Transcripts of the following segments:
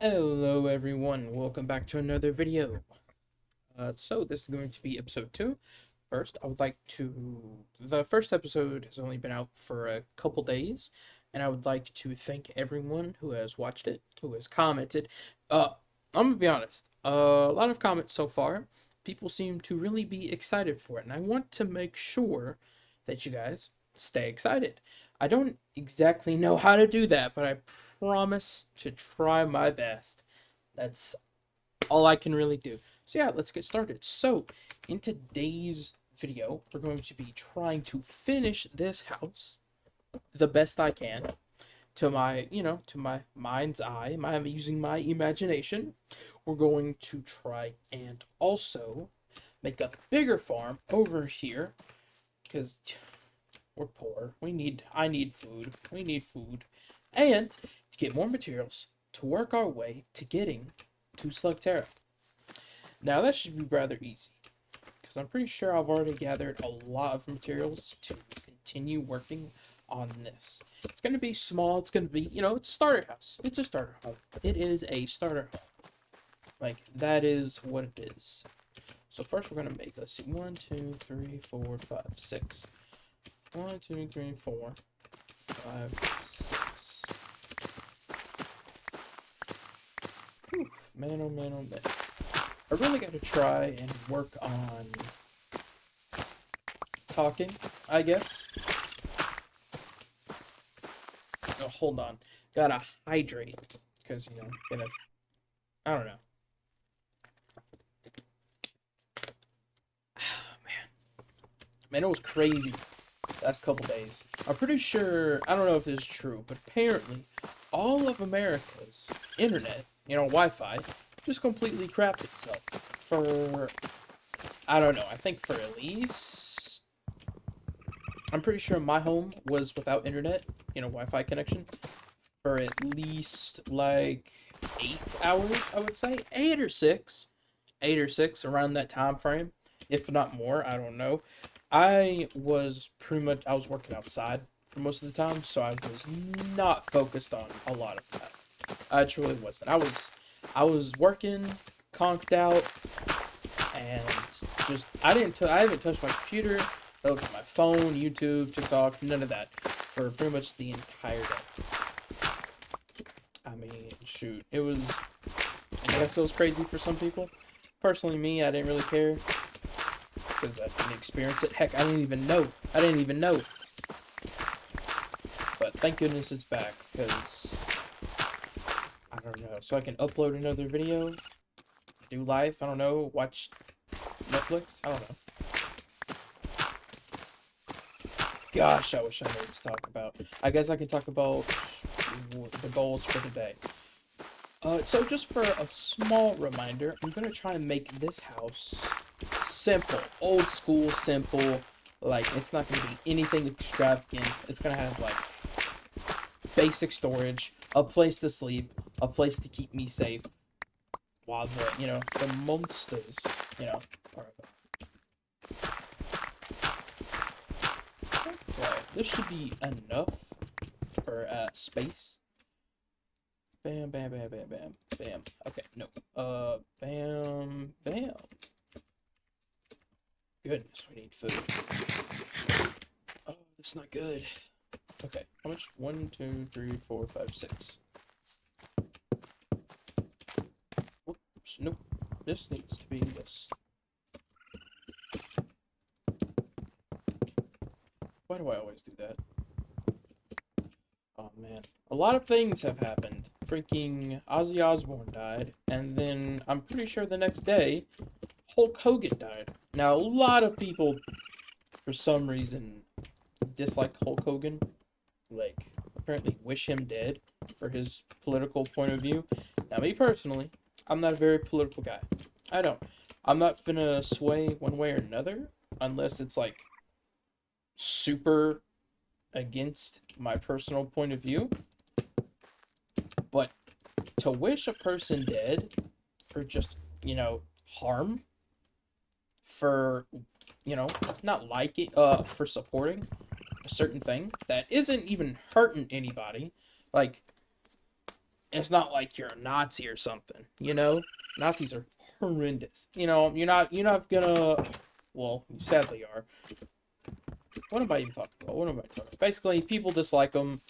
Hello everyone, welcome back to another video. So this is going to be episode 2. First, I would like to... The first episode has only been out for a couple days, and I would like to thank everyone who has watched it, who has commented. I'm gonna be honest, a lot of comments so far. People seem to really be excited for it, and I want to make sure that you guys stay excited. I don't exactly know how to do that, but I promise to try my best. That's all I can really do. So yeah, let's get started. So, in today's video, we're going to be trying to finish this house the best I can to my mind's eye. I'm using my imagination. We're going to try and also make a bigger farm over here because we're poor. I need food. We need food. And to get more materials to work our way to getting to Slug. Now that should be rather easy, because I'm pretty sure I've already gathered a lot of materials to continue working on this. It's going to be small, it's going to be, it's a starter house. It's a starter home. It is a starter home. Like, that is what it is. So first we're going to make, let's see, 1, 2, 3, 4, 5, 6. 1, 2, 3, 4, 5, 6. Whew, man, oh man, oh man. I really got to try and work on talking, I guess. Oh, hold on. Gotta hydrate. Because, I don't know. Man, it was crazy last couple days. I'm pretty sure, I don't know if this is true, but apparently all of America's internet, Wi-Fi, just completely crapped itself for, I don't know, I think for at least, I'm pretty sure my home was without internet, Wi-Fi connection, for at least like 8 hours, I would say. 8 or 6 around that time frame, if not more, I don't know. I was working outside for most of the time, so I was not focused on a lot of that. I truly wasn't. I was working, conked out, and just I haven't touched my computer, I looked at my phone, YouTube, TikTok, none of that for pretty much the entire day. I mean, shoot, I guess it was crazy for some people. Personally, me, I didn't really care because I didn't experience it. Heck, I didn't even know. But thank goodness it's back, because I don't know. So I can upload another video, do life, I don't know, watch Netflix, I don't know. Gosh, I wish I knew what to talk about. I guess I can talk about the goals for today. So just for a small reminder, I'm going to try and make this house simple, old school, simple. Like, it's not going to be anything extravagant. It's going to have, like, basic storage, a place to sleep, a place to keep me safe while the monsters, are about. Okay, this should be enough for, space. Bam, bam, bam, bam, bam, bam. Okay, no. Bam, bam. Goodness, we need food. Oh, that's not good. Okay, how much? 1, 2, 3, 4, 5, 6. Whoops, nope. This needs to be this. Why do I always do that? Oh, man. A lot of things have happened. Freaking Ozzy Osbourne died, and then I'm pretty sure the next day, Hulk Hogan died. Now, a lot of people, for some reason, dislike Hulk Hogan. Like, apparently wish him dead for his political point of view. Now, me personally, I'm not a very political guy. I'm not gonna sway one way or another, unless it's, like, super against my personal point of view. But to wish a person dead or just, harm for, not liking, for supporting a certain thing that isn't even hurting anybody, like, it's not like you're a Nazi or something, you know? Nazis are horrendous. You know, you're not gonna, well, you sadly are. What am I even talking about? What am I talking about? Basically, people dislike them.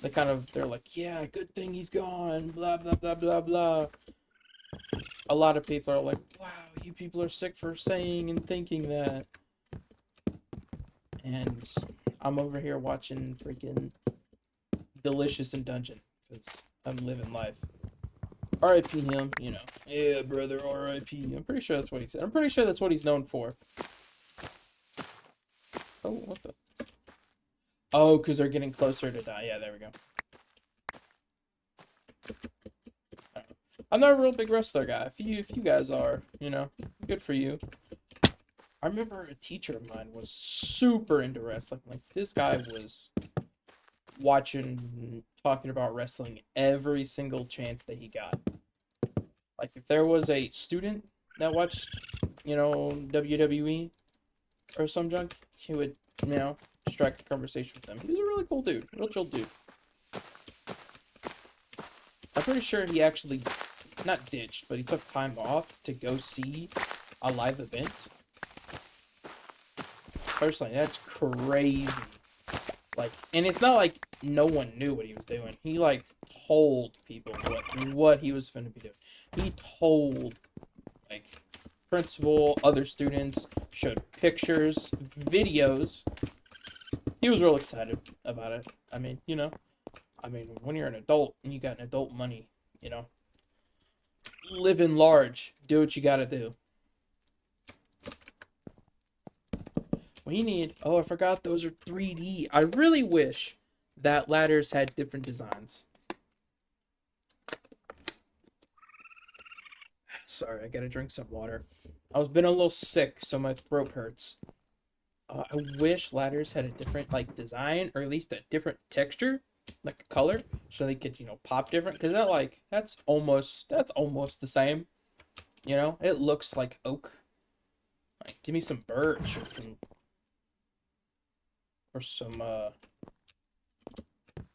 They're like, yeah, good thing he's gone, blah, blah, blah, blah, blah. A lot of people are like, wow, you people are sick for saying and thinking that. And I'm over here watching freaking Delicious in Dungeon because I'm living life. R.I.P. him, you know. Yeah, brother, R.I.P. I'm pretty sure that's what he said. I'm pretty sure that's what he's known for. Oh, what the? Oh, because they're getting closer to die. Yeah, there we go. I'm not a real big wrestler guy. If you guys are, you know, good for you. I remember a teacher of mine was super into wrestling. Like, this guy was talking about wrestling every single chance that he got. Like, if there was a student that watched, you know, WWE or some junk, he would, you know, strike a conversation with them. He was a really cool dude, real chill dude. I'm pretty sure he actually, not ditched, but he took time off to go see a live event. Personally, that's crazy. Like, and it's not like no one knew what he was doing. He, like, told people what he was finna be doing. He told, like, principal, other students, showed pictures, videos. He was real excited about it. I mean, you know, when you're an adult and you got an adult money, you know, living large, do what you gotta do. We need, oh, I forgot those are 3D. I really wish that ladders had different designs. Sorry, I gotta drink some water. I've been a little sick, so my throat hurts. I wish ladders had a different, like, design, or at least a different texture, like a color, so they could, you know, pop different. Because that's almost the same. You know, it looks like oak. Like, give me some birch or some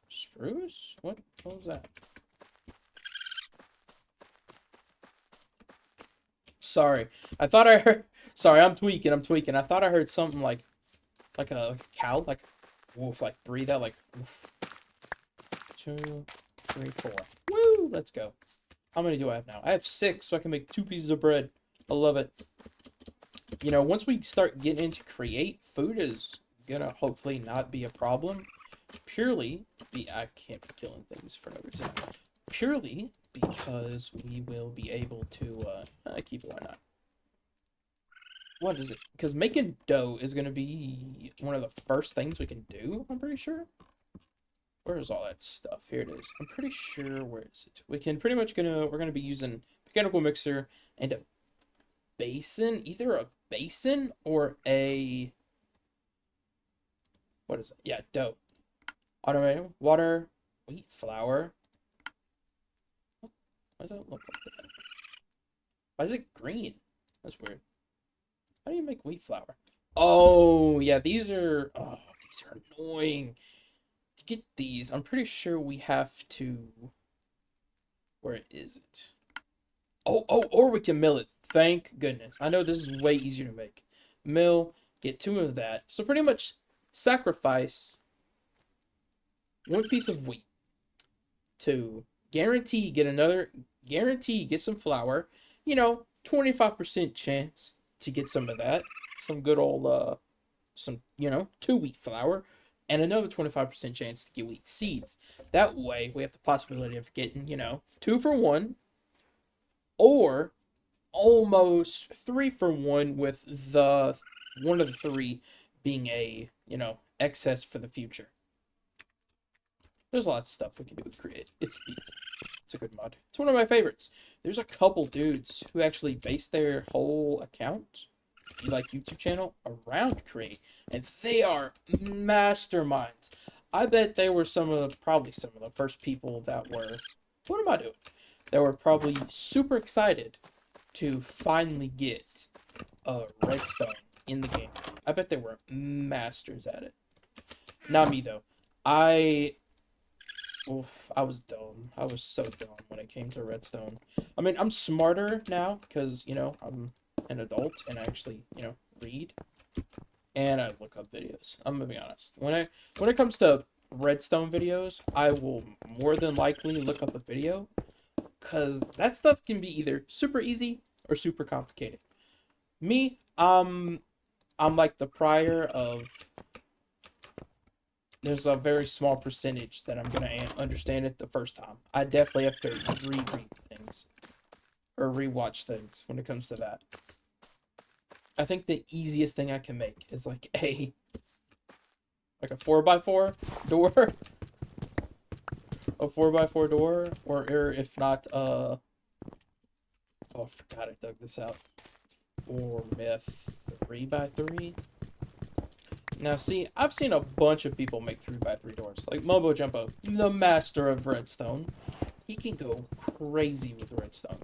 spruce. What was that? Sorry, I thought I heard. Sorry, I'm tweaking. I thought I heard something like a cow, like wolf, like breathe out, like woof. 2, 3, 4. Woo! Let's go. How many do I have now? I have 6, so I can make 2 pieces of bread. I love it. You know, once we start getting into create, food is gonna hopefully not be a problem. I can't be killing things for no reason. Purely because we will be able to keep it. Why not? What is it? Because making dough is gonna be one of the first things we can do. I'm pretty sure. Where's all that stuff? Here it is. I'm pretty sure. Where is it? We're gonna be using mechanical mixer and a basin, either a basin or a, what is it? Yeah, dough. Automated water, wheat flour. Why does that look like that? Why is it green? That's weird. How do you make wheat flour? Oh, yeah, these are annoying. To get these, I'm pretty sure we have to, where is it? Or we can mill it. Thank goodness. I know this is way easier to make. Mill, get 2 of that. So pretty much sacrifice 1 piece of wheat to guarantee get some flour. You know, 25% chance to get some of that. Some good old, some, you know, 2 wheat flour. And another 25% chance to get wheat seeds. That way, we have the possibility of getting, you know, 2 for 1. Or almost 3 for 1 with the one of the 3 being a, you know, excess for the future. There's a lot of stuff we can do with create. It's a good mod. It's one of my favorites. There's a couple dudes who actually base their whole account, like YouTube channel, around create, and they are masterminds. I bet they were probably some of the first people that were, what am I doing? That were probably super excited to finally get a redstone in the game. I bet they were masters at it. Not me though. I Oof, I was dumb. I was so dumb when it came to redstone. I mean, I'm smarter now because, I'm an adult and I actually, read and I look up videos. I'm gonna be honest. When it comes to redstone videos, I will more than likely look up a video because that stuff can be either super easy or super complicated. Me, I'm like the prior of there's a very small percentage that I'm gonna understand it the first time. I definitely have to reread things or rewatch things when it comes to that. I think the easiest thing I can make is like a 4x4 door, a 4x4 door, or if not, oh, I forgot I dug this out, or myth 3x3. Now, see, I've seen a bunch of people make 3x3 doors, like Mobo Jumbo, the master of redstone. He can go crazy with redstone.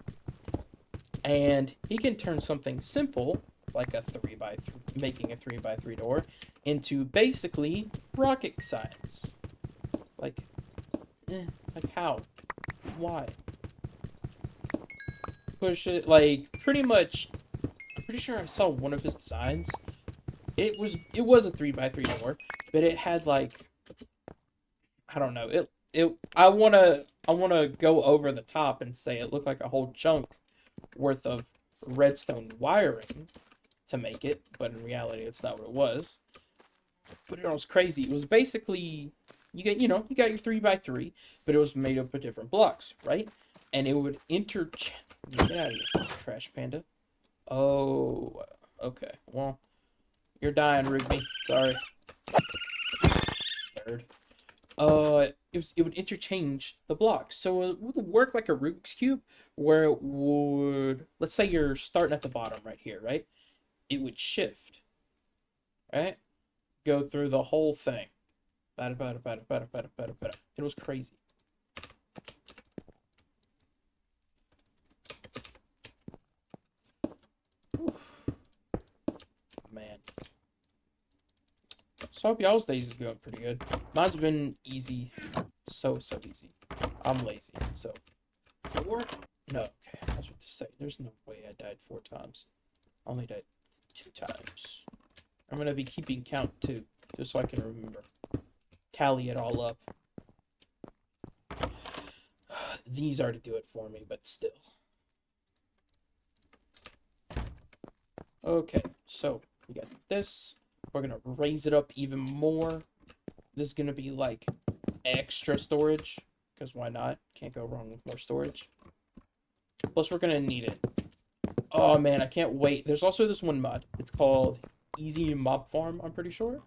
And he can turn something simple, like a 3x3, making a 3x3 door, into basically rocket science. Like, like how? Why? Push it, like, pretty much, I'm pretty sure I saw one of his designs. It was a 3x3 door, but it had like, I don't know, I wanna go over the top and say it looked like a whole chunk worth of redstone wiring to make it, but in reality it's not what it was. But it was crazy. It was basically you got your 3x3, but it was made up of different blocks, right? And it would get out of here, trash panda. Oh, okay. Well, you're dying, Rigby. Sorry. Third. It would interchange the blocks, so it would work like a Rubik's cube, where it would, let's say you're starting at the bottom right here, right? It would shift, right? Go through the whole thing. Bada bada bada bada bada bada bada. It was crazy. Whew. Man. So I hope y'all's days is going pretty good. Mine's been easy. So easy. I'm lazy, so. 4? No, okay, I was about to say, there's no way I died 4 times. I only died 2 times. I'm gonna be keeping count too, just so I can remember. Tally it all up. These already do it for me, but still. Okay, so we got this. We're gonna raise it up even more. This is gonna be like extra storage, because why not? Can't go wrong with more storage. Plus, we're gonna need it. Oh man, I can't wait. There's also this one mod. It's called Easy Mob Farm, I'm pretty sure.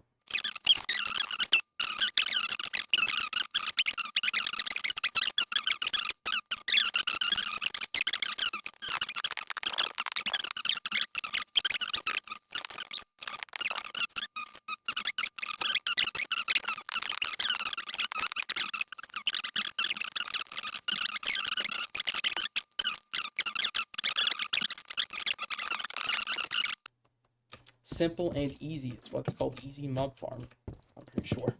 Simple and easy. It's what's called Easy Mob Farm, I'm pretty sure.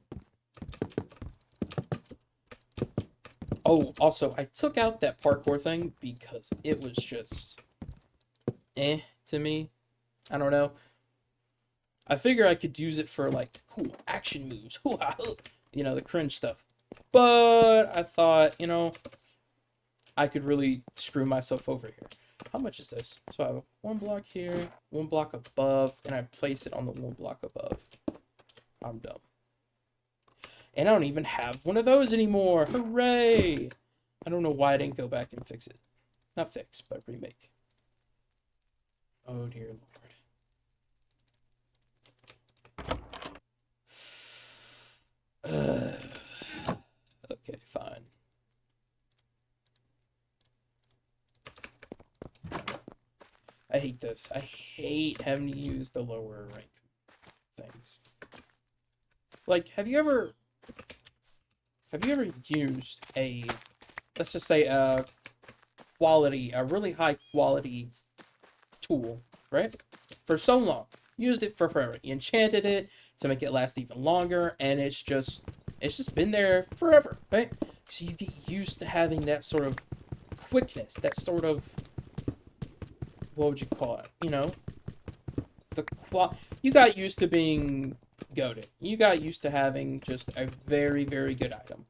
Oh, also, I took out that parkour thing because it was just to me. I don't know. I figure I could use it for like cool action moves, the cringe stuff. But I thought, I could really screw myself over here. How much is this? So I have 1 block here, 1 block above, and I place it on the 1 block above. I'm dumb. And I don't even have one of those anymore. Hooray! I don't know why I didn't go back and fix it. Not fix, but remake. Oh dear Lord. Okay, fine. I hate this. I hate having to use the lower rank things. Like, have you ever used a, let's just say a really high quality tool, right? For so long. Used it for forever. You enchanted it to make it last even longer, and it's just been there forever, right? So you get used to having that sort of quickness, that sort of, what would you call it? You know, you got used to being goated. You got used to having just a very, very good item.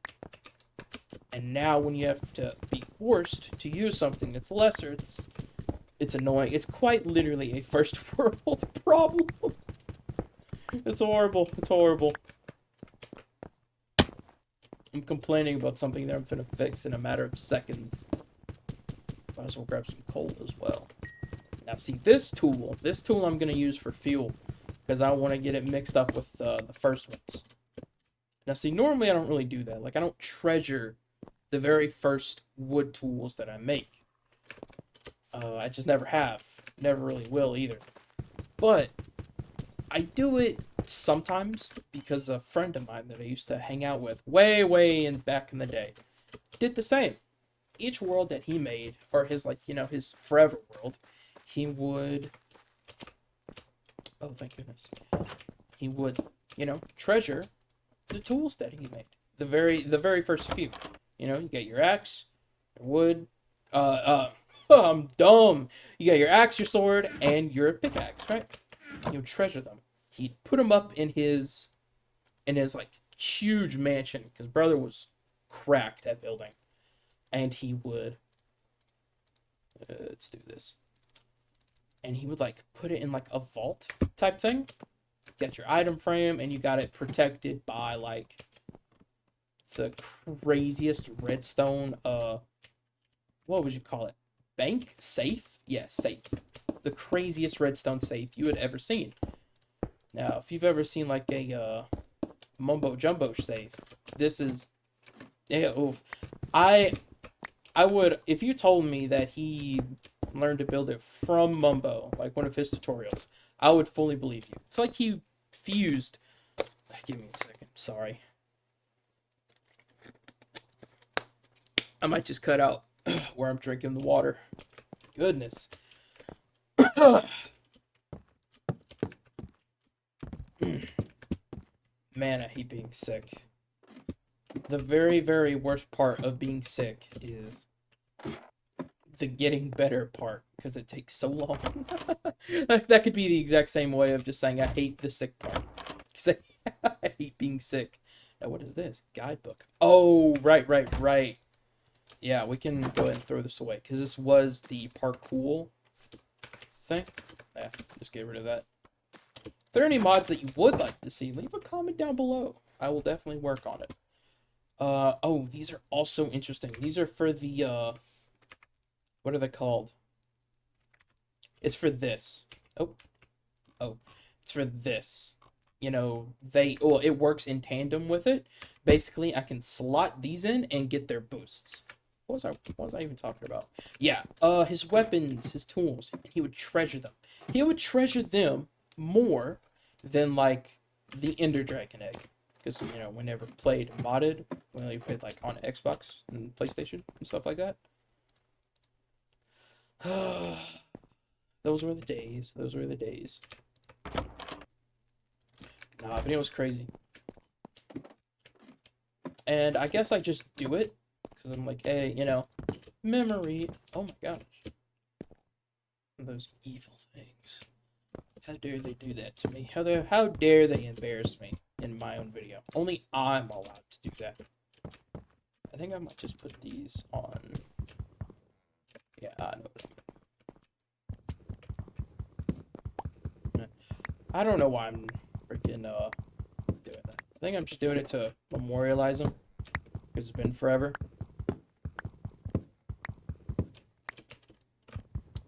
And now when you have to be forced to use something that's lesser, it's annoying. It's quite literally a first world problem. It's horrible. It's horrible. I'm complaining about something that I'm gonna fix in a matter of seconds. Might as well grab some coal as well. Now see, this tool I'm gonna use for fuel, because I want to get it mixed up with the first ones. Now see, normally I don't really do that. Like, I don't treasure the very first wood tools that I make. I just never have. Never really will either. But I do it sometimes because a friend of mine that I used to hang out with way back in the day did the same. Each world that he made, or his, like, his forever world, he would, oh thank goodness, he would, treasure the tools that he made. The very first few. You get your axe, your wood, I'm dumb. You got your axe, your sword, and your pickaxe, right? You would treasure them. He'd put them up in his like huge mansion, because brother was cracked at building, and he would, let's do this, and he would like put it in like a vault type thing. Get your item frame, and you got it protected by like the craziest redstone, what would you call it? Bank? Safe? Yeah, safe. The craziest redstone safe you had ever seen. Now, if you've ever seen like a mumbo jumbo safe, this is, yeah, oof. I would, if you told me that he learned to build it from Mumbo, like one of his tutorials, I would fully believe you. It's like he fused. Give me a second. Sorry. I might just cut out where I'm drinking the water. Goodness. Man, I hate being sick. The very, very worst part of being sick is the getting better part, because it takes so long. That could be the exact same way of just saying I hate the sick part. Because I hate being sick. Now, what is this? Guidebook. Oh, right. Yeah, we can go ahead and throw this away, because this was the parkour thing. Yeah, just get rid of that. If there are any mods that you would like to see, leave a comment down below. I will definitely work on it. Oh, these are also interesting. These are for the, what are they called? It's for this. Oh, it's for this. Well, it works in tandem with it. Basically, I can slot these in and get their boosts. What was I even talking about? Yeah, his weapons, his tools, and he would treasure them. He would treasure them more than, like, the Ender Dragon egg. Because, we never played modded. We only played, like, on Xbox and PlayStation and stuff like that. Those were the days. Those were the days. Nah, but it was crazy. And I guess I just do it. Because I'm like, hey, memory. Oh my gosh. Those evil things. How dare they do that to me? How dare they embarrass me in my own video? Only I'm allowed to do that. I think I might just put these on. Yeah, I know. I don't know why I'm freaking doing that. I think I'm just doing it to memorialize them, because it's been forever.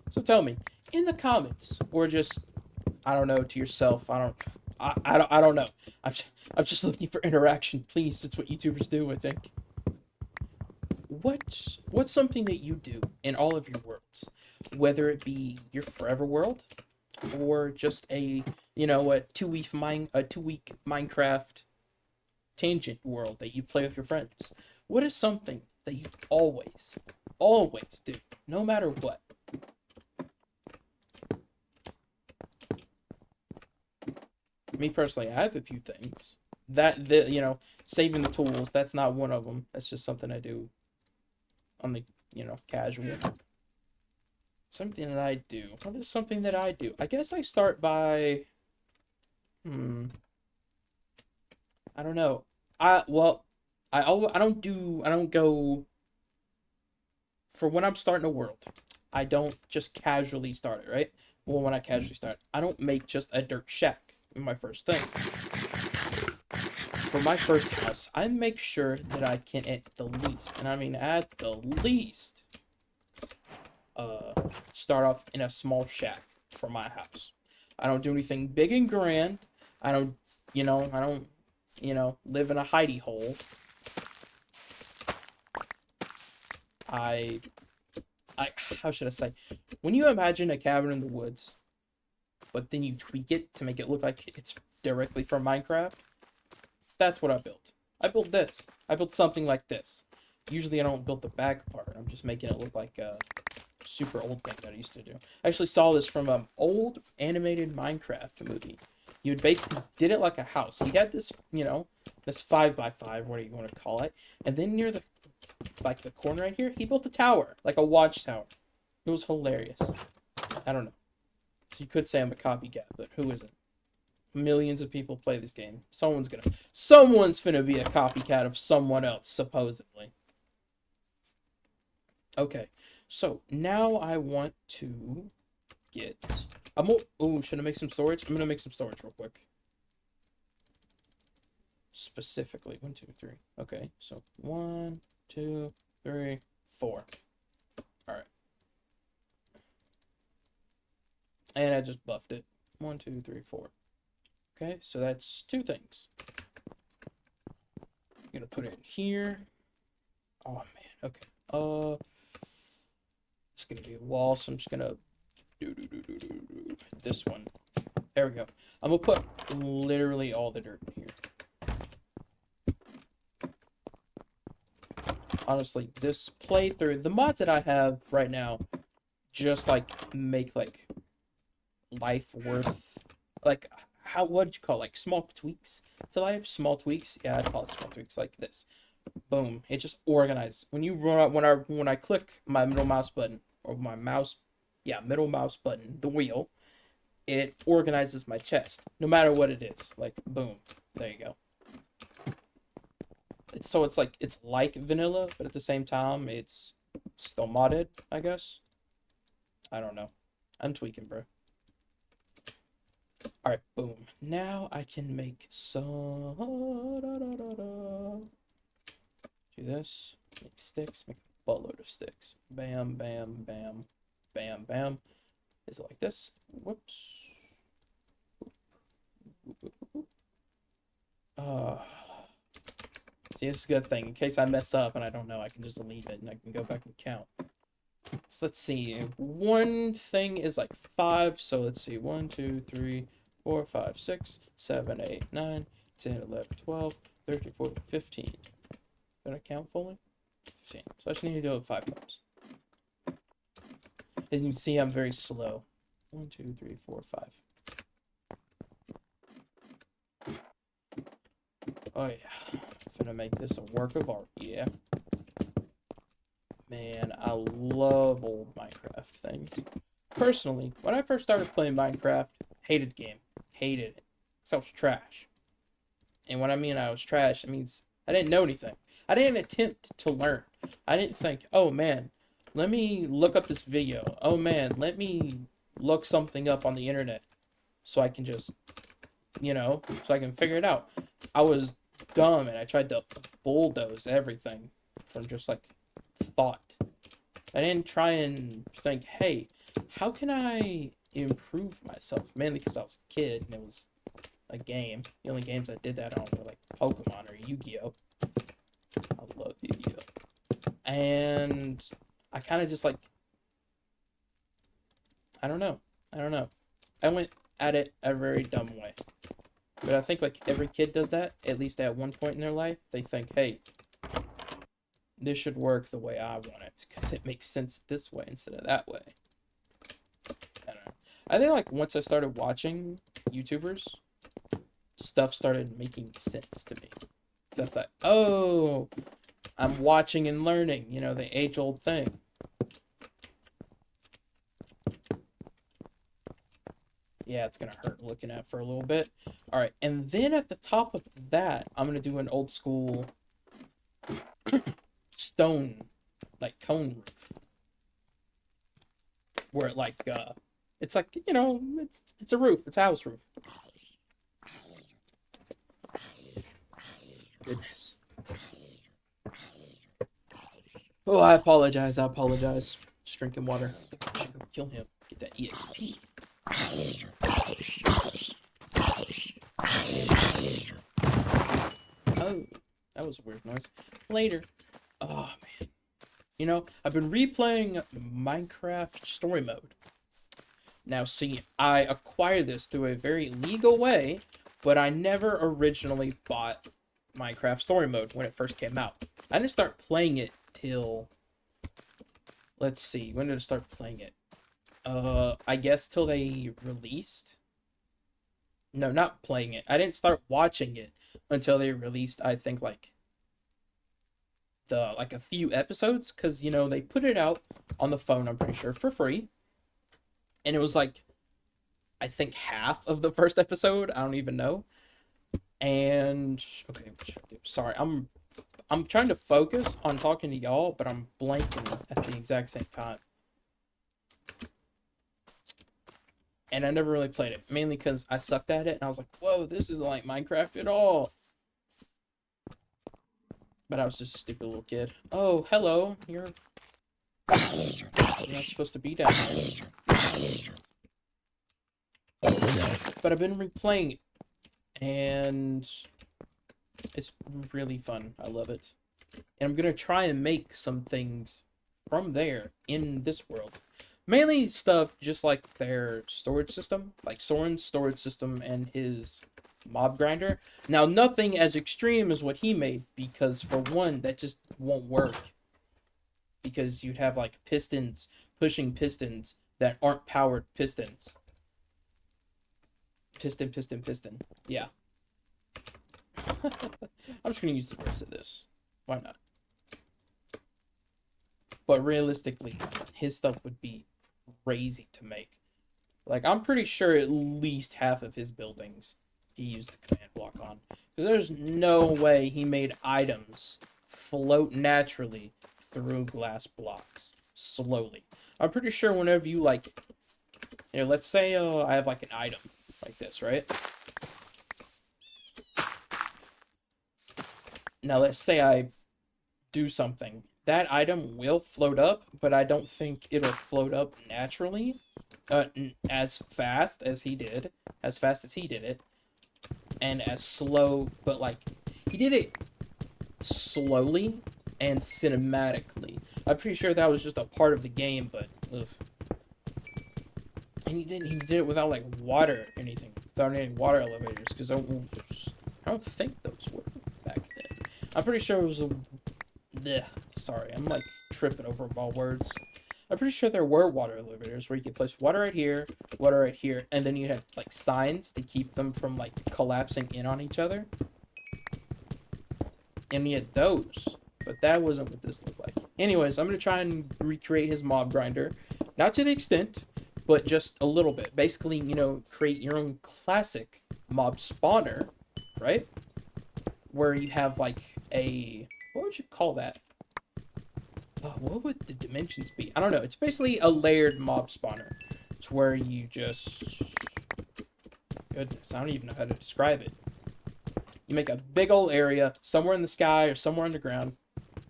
So tell me in the comments, or just, I don't know, to yourself. I don't know. I'm just looking for interaction, please. It's what YouTubers do, I think. What's something that you do in all of your worlds, whether it be your forever world, or just a a 2-week Minecraft tangent world that you play with your friends? What is something that you always do, no matter what? Me personally, I have a few things. you know, saving the tools, that's not one of them. That's just something I do on the, you know, casual. Something that I do. What is something that I do? I guess I start by, I don't know. Well, I don't go for when I'm starting a world. I don't just casually start it, right? Well, when I casually start, I don't make just a dirt shack in my first thing. For my first house, I make sure that I can at the least, and I mean at the least, uh, start off in a small shack for my house. I don't do anything big and grand. I don't, I don't, live in a hidey hole. I, how should I say? When you imagine a cabin in the woods, but then you tweak it to make it look like it's directly from Minecraft, that's what I built. I built this. I built something like this. Usually I don't build the back part. I'm just making it look like a super old thing that I used to do. I actually saw this from an old animated Minecraft movie. You would basically did it like a house. He got this, this 5x5, what do you want to call it? And then near the the corner right here, he built a tower, like a watchtower. It was hilarious. I don't know. So you could say I'm a copycat, but who isn't? Millions of people play this game. Someone's finna be a copycat of someone else, supposedly. Okay, so now I want to get. Should I make some storage? I'm gonna make some storage real quick. Specifically, 1, 2, 3. Okay, so 1, 2, 3, 4. All right, and I just buffed it. 1, 2, 3, 4. Okay, so that's 2 things. I'm gonna put it in here. Oh man, okay. It's gonna be a wall, so I'm just gonna do this one. There we go. I'm gonna put literally all the dirt in here. Honestly, this playthrough, the mods that I have right now, just like make like life worth, like what'd you call it? Like small tweaks to life? Small tweaks? Yeah, I'd call it small tweaks like this. Boom. It just organizes. When you run when I click my middle mouse button or my mouse, yeah, middle mouse button, the wheel, it organizes my chest, no matter what it is. Like, boom, there you go. It's like vanilla, but at the same time, it's still modded, I guess. I don't know. I'm tweaking, bro. All right, boom. Now I can make some. Do this. Make sticks. Make a buttload of sticks. Bam, bam, bam, bam, bam. Is it like this? Whoops. See, this is a good thing. In case I mess up and I don't know, I can just leave it and I can go back and count. So let's see. One thing is like 5. So let's see. 1, 2, 3, 4, 5, 6, 7, 8, 9, 10, 11, 12, 13, 14, 15. Did I count fully? 15. So I just need to do it 5 times. As you can see, I'm very slow. 1, 2, 3, 4, 5. Oh yeah. Finna make this a work of art. Yeah. Man, I love old Minecraft things. Personally, when I first started playing Minecraft, hated the game. Hated it. Because I was trash. And when I mean I was trash, it means I didn't know anything. I didn't attempt to learn. I didn't think, oh man, let me look up this video. Oh man, let me look something up on the internet so I can just, so I can figure it out. I was dumb and I tried to bulldoze everything from just like thought. I didn't try and think, hey, how can I improve myself? Mainly because I was a kid and it was a game. The only games I did that on were like Pokemon or Yu-Gi-Oh! I love Yu-Gi-Oh! And I kind of just like, I don't know. I went at it a very dumb way. But I think like every kid does that, at least at one point in their life. They think, hey, this should work the way I want it because it makes sense this way instead of that way. I don't know. I think like once I started watching YouTubers, stuff started making sense to me. So I thought, oh, I'm watching and learning, you know, the age-old thing. Yeah, it's gonna hurt looking at for a little bit. All right, and then at the top of that, I'm gonna do an old school stone, like cone roof, where it's like, you know, it's a roof, it's a house roof. Goodness. Oh, I apologize. I apologize. Just drinking water. I should go kill him. Get that EXP. Oh, that was a weird noise. Later. Oh, man. You know, I've been replaying Minecraft Story Mode. Now, see, I acquired this through a very legal way, but I never originally bought Minecraft Story Mode when it first came out. I didn't start playing it till... Let's see, when did I start playing it? I guess till they released? No, not playing it. I didn't start watching it until they released, I think, like a few episodes, because, you know, they put it out on the phone, I'm pretty sure, for free. And it was like, I think half of the first episode. I don't even know. And okay, what should I do? Sorry, I'm trying to focus on talking to y'all, but I'm blanking at the exact same time. And I never really played it, mainly because I sucked at it, and I was like, whoa, this isn't like Minecraft at all. But I was just a stupid little kid. Oh, hello, you're not supposed to be down here. But I've been replaying it, and it's really fun. I love it. And I'm going to try and make some things from there in this world. Mainly stuff just like their storage system, like Soren's storage system and his mob grinder. Now, nothing as extreme as what he made, because for one, that just won't work. Because you'd have like pistons pushing pistons that aren't powered pistons. Piston, piston, piston. Yeah. I'm just going to use the rest of this. Why not? But realistically, his stuff would be crazy to make. Like, I'm pretty sure at least half of his buildings he used the command block on. Because there's no way he made items float naturally through glass blocks. Slowly. I'm pretty sure whenever you, like... You know, let's say I have, like, an item like this, right? Now, let's say I do something. That item will float up, but I don't think it'll float up naturally as fast as he did. As fast as he did it. And as slow, but like, he did it slowly and cinematically. I'm pretty sure that was just a part of the game, but ugh. And he did it without like water or anything, without any water elevators, because I don't think those were back then. I'm pretty sure it was a... Bleh, sorry, I'm like tripping over my words. I'm pretty sure there were water elevators where you could place water right here, and then you had like signs to keep them from like collapsing in on each other. And you had those, but that wasn't what this looked like. Anyways, I'm gonna try and recreate his mob grinder, not to the extent, but just a little bit. Basically, you know, create your own classic mob spawner, right? Where you have like a... What would you call that? What would the dimensions be? I don't know. It's basically a layered mob spawner. It's where you just... Goodness, I don't even know how to describe it. You make a big old area somewhere in the sky or somewhere underground.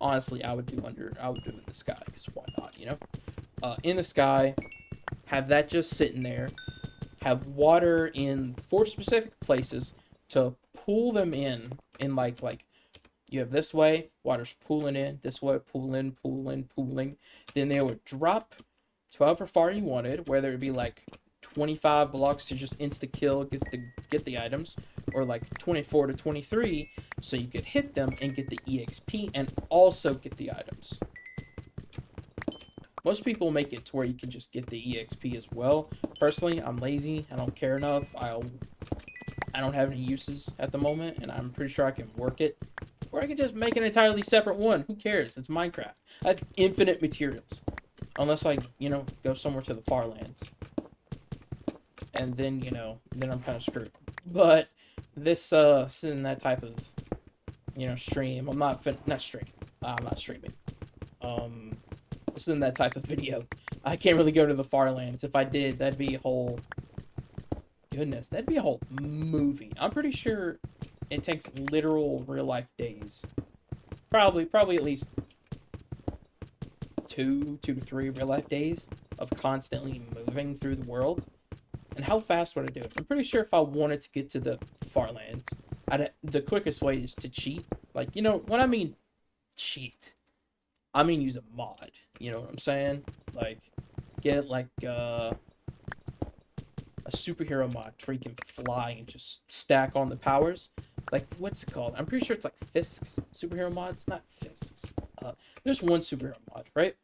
Honestly, I would do it in the sky, because why not, you know? In the sky, have that just sitting there. Have water in 4 specific places to pull them in like you have this way, water's pooling in, this way, pooling. Then they would drop to however far you wanted, whether it be like 25 blocks to just insta-kill, get the items, or like 24 to 23, so you could hit them and get the EXP and also get the items. Most people make it to where you can just get the EXP as well. Personally, I'm lazy. I don't care enough. I I don't have any uses at the moment, and I'm pretty sure I can work it. Or I can just make an entirely separate one. Who cares? It's Minecraft. I have infinite materials. Unless I, go somewhere to the far lands. And then, then I'm kind of screwed. But this isn't that type of, stream. I'm not, not stream. I'm not streaming. This isn't that type of video. I can't really go to the far lands. If I did, that'd be a whole, goodness, that'd be a whole movie. I'm pretty sure it takes literal real life days. Probably at least two to three real life days of constantly moving through the world. And how fast would I do it? I'm pretty sure if I wanted to get to the far lands, the quickest way is to cheat. Like, when I mean cheat, I mean use a mod. You know what I'm saying? Like, get like a superhero mod where you can fly and just stack on the powers. Like, what's it called? I'm pretty sure it's like Fisk's superhero mods, not Fisk's. There's one superhero mod, right?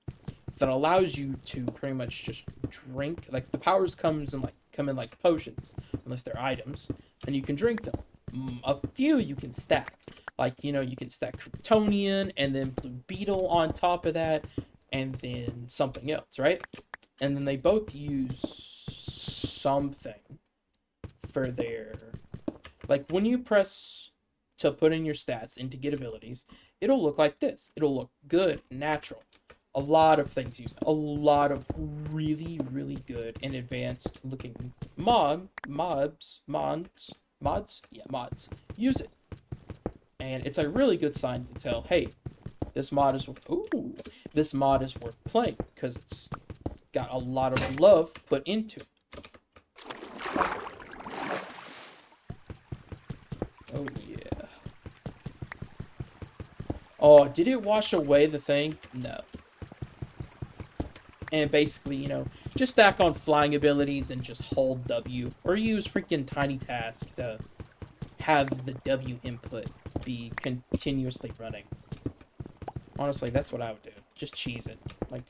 That allows you to pretty much just drink. Like, the powers come in like potions, unless they're items, and you can drink them. A few you can stack. Like, you can stack Kryptonian, and then Blue Beetle on top of that, and then something else, right? And then they both use something for their... Like, when you press to put in your stats and to get abilities, it'll look like this. It'll look good, natural. A lot of things use it. A lot of really, really good and advanced looking mods use it. And it's a really good sign to tell, hey, this mod is worth playing, because it's got a lot of love put into it. Oh yeah. Oh, did it wash away the thing? No. And basically, just stack on flying abilities and just hold W. Or use freaking Tiny Task to have the W input be continuously running. Honestly, that's what I would do. Just cheese it. Like,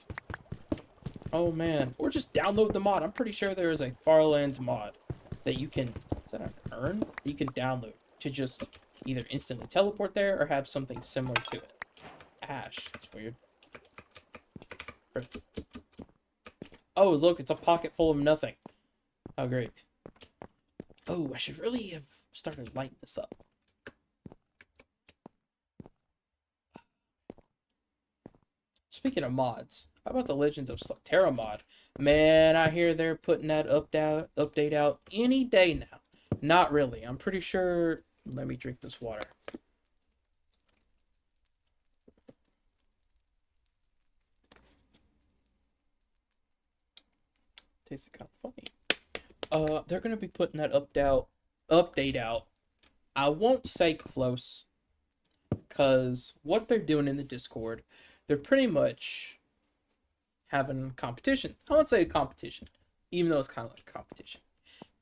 oh man. Or just download the mod. I'm pretty sure there is a Farlands mod that you can... Is that an urn? You can download to just either instantly teleport there or have something similar to it. Ash. That's weird. Oh, look, it's a pocket full of nothing. Oh, great. Oh, I should really have started lighting this up. Speaking of mods, how about the Legend of Slug mod? Man, I hear they're putting that update out any day now. Not really. I'm pretty sure... Let me drink this water. Tastes kind of funny. They're gonna be putting that update out. I won't say close, because what they're doing in the Discord, they're pretty much having competition. I won't say a competition, even though it's kind of like a competition.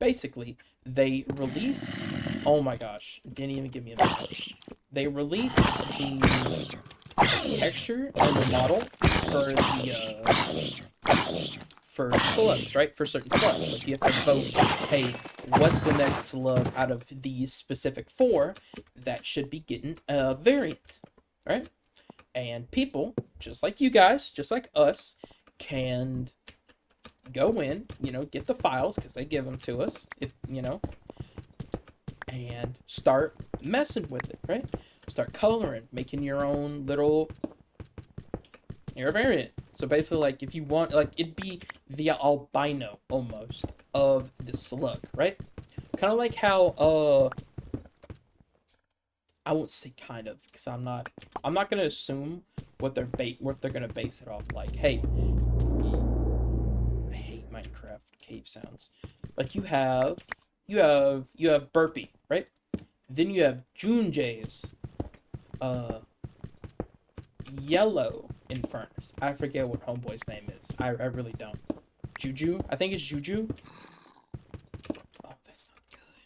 Basically, they release... Oh my gosh, didn't even give me a minute. They release the texture and the model for the for slugs, right? For certain slugs. Like, you have to vote, hey, what's the next slug out of these specific 4 that should be getting a variant, right? And people, just like you guys, just like us, can go in, get the files, because they give them to us, and start messing with it, right? Start coloring, making your own little... your variant. So basically, like, if you want, like, it'd be the albino, almost, of the slug, right? Kind of like how, I won't say kind of, because I'm not gonna assume what they're gonna base it off. Like, hey, I hate Minecraft cave sounds. Like, you have Burpee, right? Then you have Junjay's, Yellow Infernus. I forget what Homeboy's name is. I really don't. Juju? I think it's Juju. Oh, that's not good.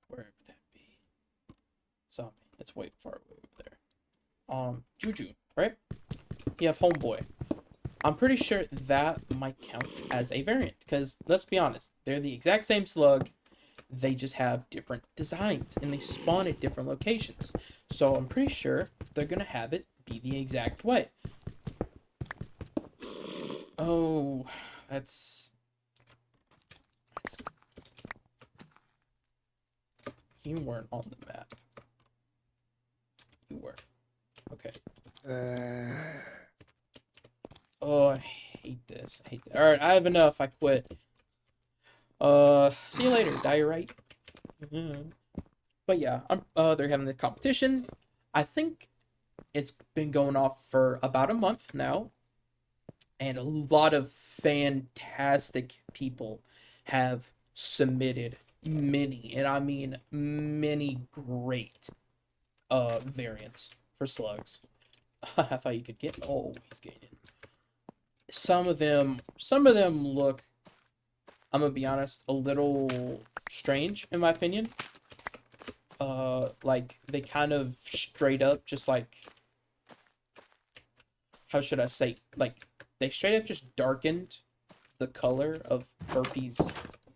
Where would that be? Zombie. It's way far away over there. Juju, right? You have Homeboy. I'm pretty sure that might count as a variant because let's be honest, they're the exact same slug. They just have different designs and they spawn at different locations. So I'm pretty sure they're gonna have it be the exact way. Oh, that's that's you weren't on the map. You were. Okay. Oh, I hate this. I hate that. Alright, I have enough. I quit. See you later, Diorite. Mhm. But yeah, they're having the competition. I think it's been going off for about a month now, and a lot of fantastic people have submitted many, and I mean many great variants for slugs. I thought you could get. Oh, he's gaining. Some of them look. I'm gonna be honest, a little strange in my opinion. Like they kind of straight up just like how should I say like they straight up just darkened the color of Burpy's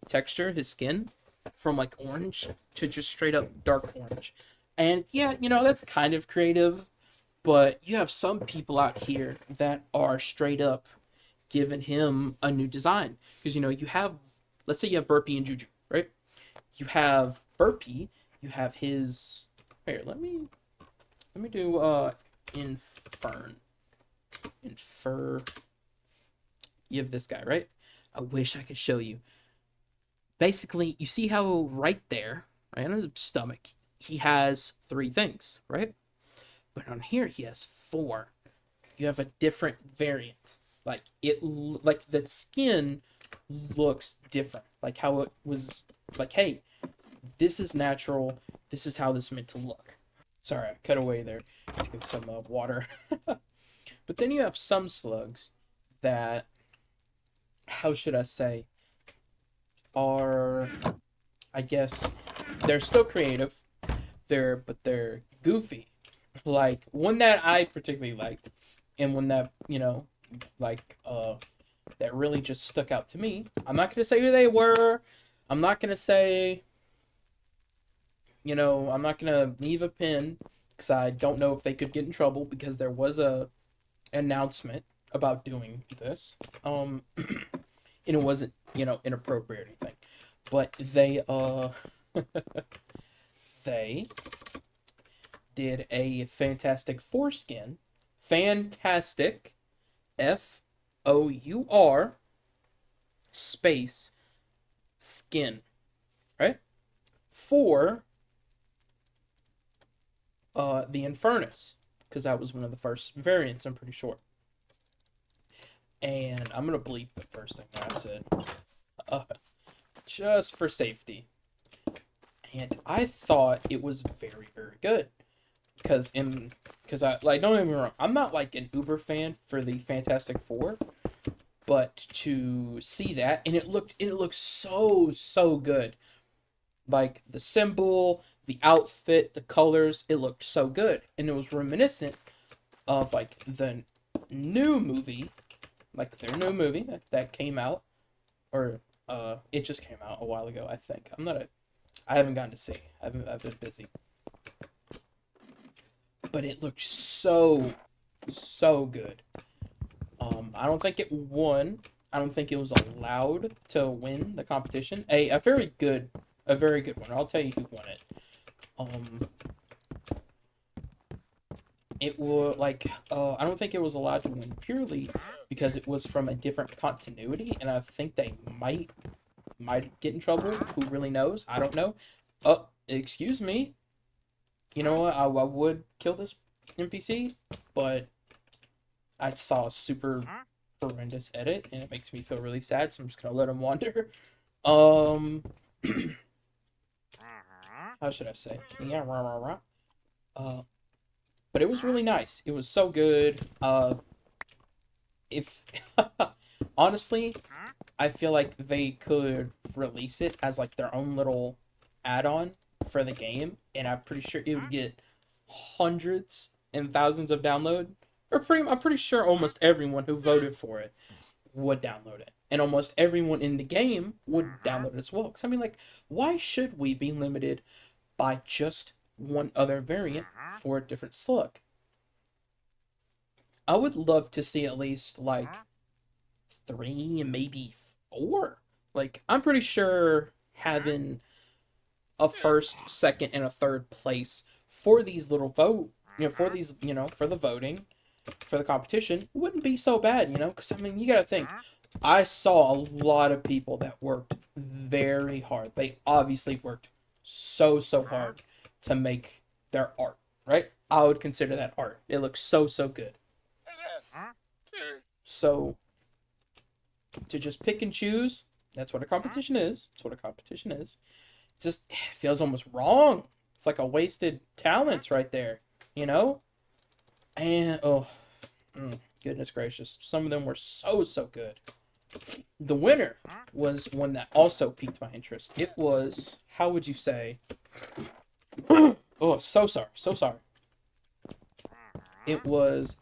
texture, his skin, from like orange to just straight up dark orange. And yeah, that's kind of creative, but you have some people out here that are straight up giving him a new design. Because you have, let's say you have Burpy and Juju, right? You have Burpy, you have his here, let me do Infern. Infer you have this guy, right? I wish I could show you. Basically, you see how right there, right on his stomach, he has three things, right? But on here, he has four. You have a different variant. Like the skin looks different. Like how it was, like, hey, this is natural. This is how this is meant to look. Sorry, I cut away there to get some water. But then you have some slugs that, how should I say, are, I guess, they're still creative. They're goofy. Like one that I particularly liked, and one that like that really just stuck out to me. I'm not gonna say who they were. I'm not gonna say, I'm not gonna leave a pin because I don't know if they could get in trouble because there was a announcement about doing this. And it wasn't inappropriate or anything, but they did a Fantastic Foreskin, Fantastic FOUR space skin, right? For the Infernus, because that was one of the first variants, I'm pretty sure. And I'm gonna bleep the first thing that I said, uh, just for safety. And I thought it was very, very good. Because I like don't get me wrong, I'm not like an uber fan for the Fantastic Four, but to see that and it looked so good. Like the symbol, the outfit, the colors, it looked so good, and it was reminiscent of like the new movie, like their new movie that came out, or it just came out a while ago. I think I haven't gotten to see. I've been busy, but it looked so good. I don't think it won. I don't think it was allowed to win the competition. A very good one. I'll tell you who won it. Um, it was like I don't think it was allowed to win purely because it was from a different continuity, and I think they might get in trouble. Who really knows? I don't know. Excuse me. You know what? I would kill this NPC, but I saw a super horrendous edit, and it makes me feel really sad. So I'm just gonna let him wander. Um, how should I say? Yeah, rah rah rah. Uh, but it was really nice. It was so good. If honestly, I feel like they could release it as like their own little add-on for the game, and I'm pretty sure it would get hundreds and thousands of download I'm pretty sure almost everyone who voted for it would download it. And almost everyone in the game would download it as well. Because, I mean, like, why should we be limited by just one other variant for a different slug? I would love to see at least, like, three, maybe four. Like, I'm pretty sure having a first, second, and a third place for these little for these, for the voting, for the competition, wouldn't be so bad, Because, I mean, you gotta think, I saw a lot of people that worked very hard. They obviously worked so hard to make their art, right? I would consider that art. It looks so good. So, to just pick and choose, that's what a competition is. That's what a competition is. Just feels almost wrong. It's like a wasted talent right there, you know? And goodness gracious, some of them were so good. The winner was one that also piqued my interest. It was, how would you say? Oh, so sorry. It was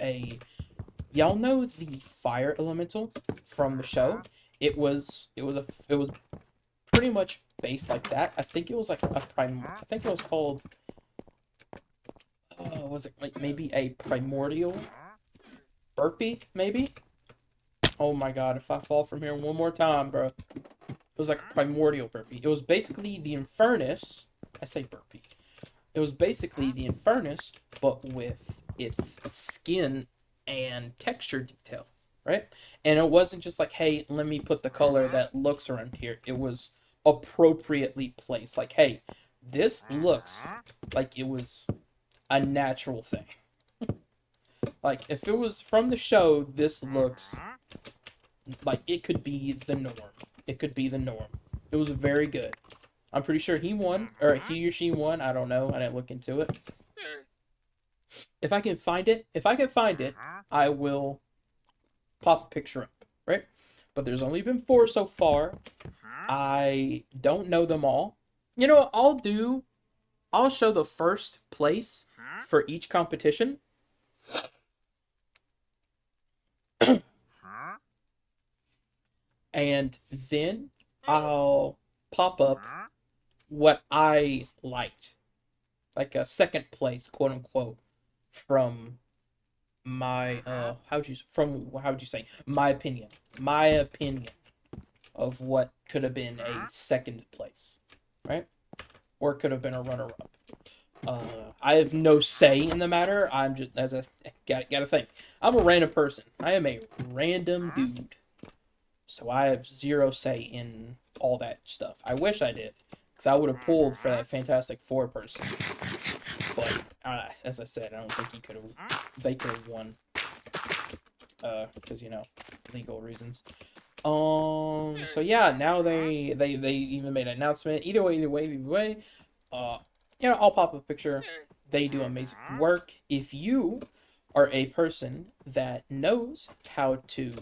y'all know the fire elemental from the show. It was pretty much based like that. I think it was like I think it was called. Was it like maybe a primordial burpee? Maybe. Oh my god! If I fall from here one more time, bro. It was like a primordial burpee. It was basically the Infernus. I say burpee. It was basically the Infernus, but with its skin and texture detail, right? And it wasn't just like, hey, let me put the color that looks around here. It was appropriately placed. Like, hey, this looks like it was a natural thing. Like, if it was from the show, this looks like it could be the norm. It could be the norm. It was very good. I'm pretty sure he won, or he or she won. I don't know. I didn't look into it. If I can find it, I will pop a picture up, right? But there's only been 4 so far. I don't know them all. You know what I'll do? I'll show the first place for each competition. And then I'll pop up what I liked. Like a second place, quote unquote, from my how would you say my opinion. My opinion of what could have been a second place. Right? Or could have been a runner up. I have no say in the matter. I'm just gotta think. I'm a random person. I am a random dude. So I have 0 say in all that stuff. I wish I did, because I would have pulled for that Fantastic Four person. But as I said, I don't think they could have won. Because legal reasons. So yeah, now they even made an announcement. Either way. I'll pop a picture. They do amazing work. If you are a person that knows how to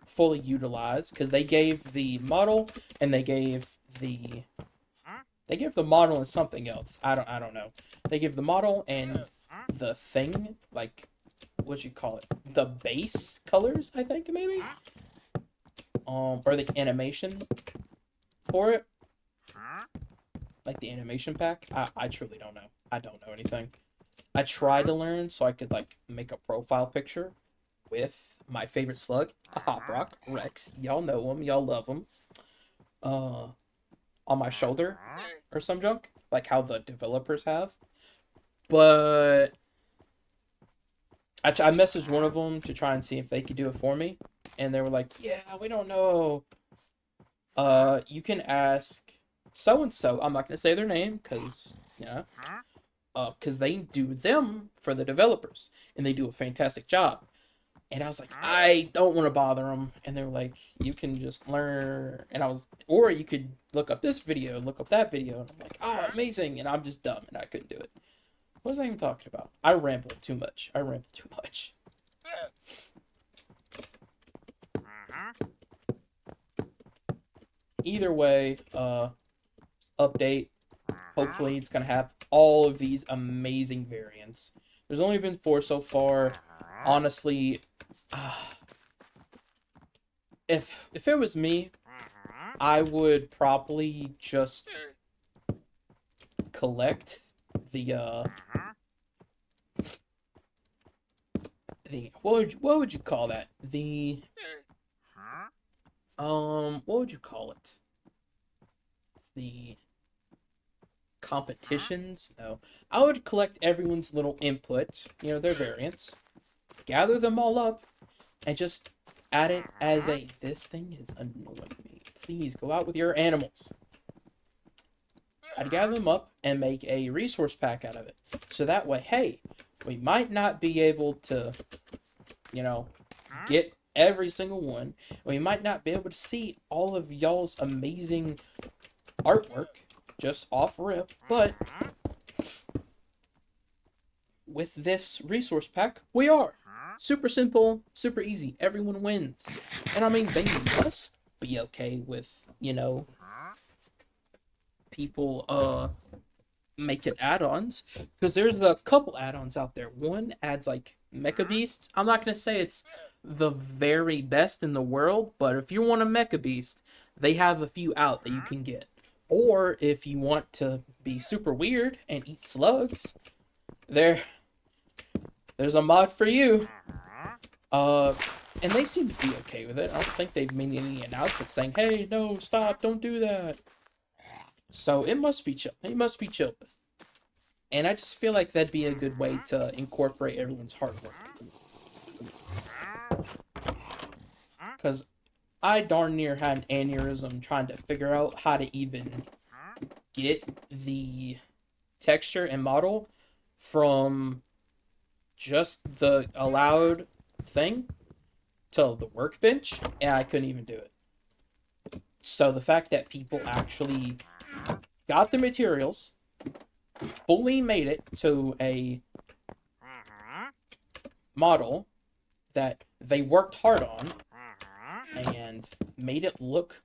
fully utilize, because they gave the model and they gave the model and something else. I don't know. They give the model and the thing, like, what you call it, the base colors, I think, maybe, or the animation for it, like the animation pack. I truly don't know. I don't know anything. I tried to learn so I could like make a profile picture with my favorite slug, a Hop Rock Rex. Y'all know him. Y'all love him. On my shoulder or some junk, like how the developers have. But I messaged one of them to try and see if they could do it for me, and they were like, "Yeah, we don't know. You can ask so and so. I'm not gonna say their name because because they do them for the developers, and they do a fantastic job." And I was like, I don't want to bother them. And they were like, you can just learn. And or you could look up this video, look up that video. And I'm like, oh, amazing. And I'm just dumb and I couldn't do it. What was I even talking about? I rambled too much. Either way, update. Hopefully it's going to have all of these amazing variants. There's only been 4 so far. honestly, uh, if it was me, I would probably just collect the what would you call that? The what would you call it? The competitions? No. I would collect everyone's little input, their variants, gather them all up, and just add it as a this thing is annoying me. Please go out with your animals. I'd gather them up and make a resource pack out of it. So that way, hey, we might not be able to, you know, get every single one. We might not be able to see all of y'all's amazing artwork just off rip, but with this resource pack, we are. Super simple, super easy. Everyone wins. And I mean, they must be okay with, people making add-ons, because there's a couple add-ons out there. One adds like Mecha Beast. I'm not gonna say it's the very best in the world, but if you want a Mecha Beast, they have a few out that you can get. Or if you want to be super weird and eat slugs, there's a mod for you. And they seem to be okay with it. I don't think they've made any announcements saying, "Hey, no, stop, don't do that." So it must be chill. It must be chill. And I just feel like that'd be a good way to incorporate everyone's hard work. Because I darn near had an aneurysm trying to figure out how to even get the texture and model from just the allowed thing to the workbench, and I couldn't even do it. So the fact that people actually got the materials, fully made it to a model that they worked hard on and made it look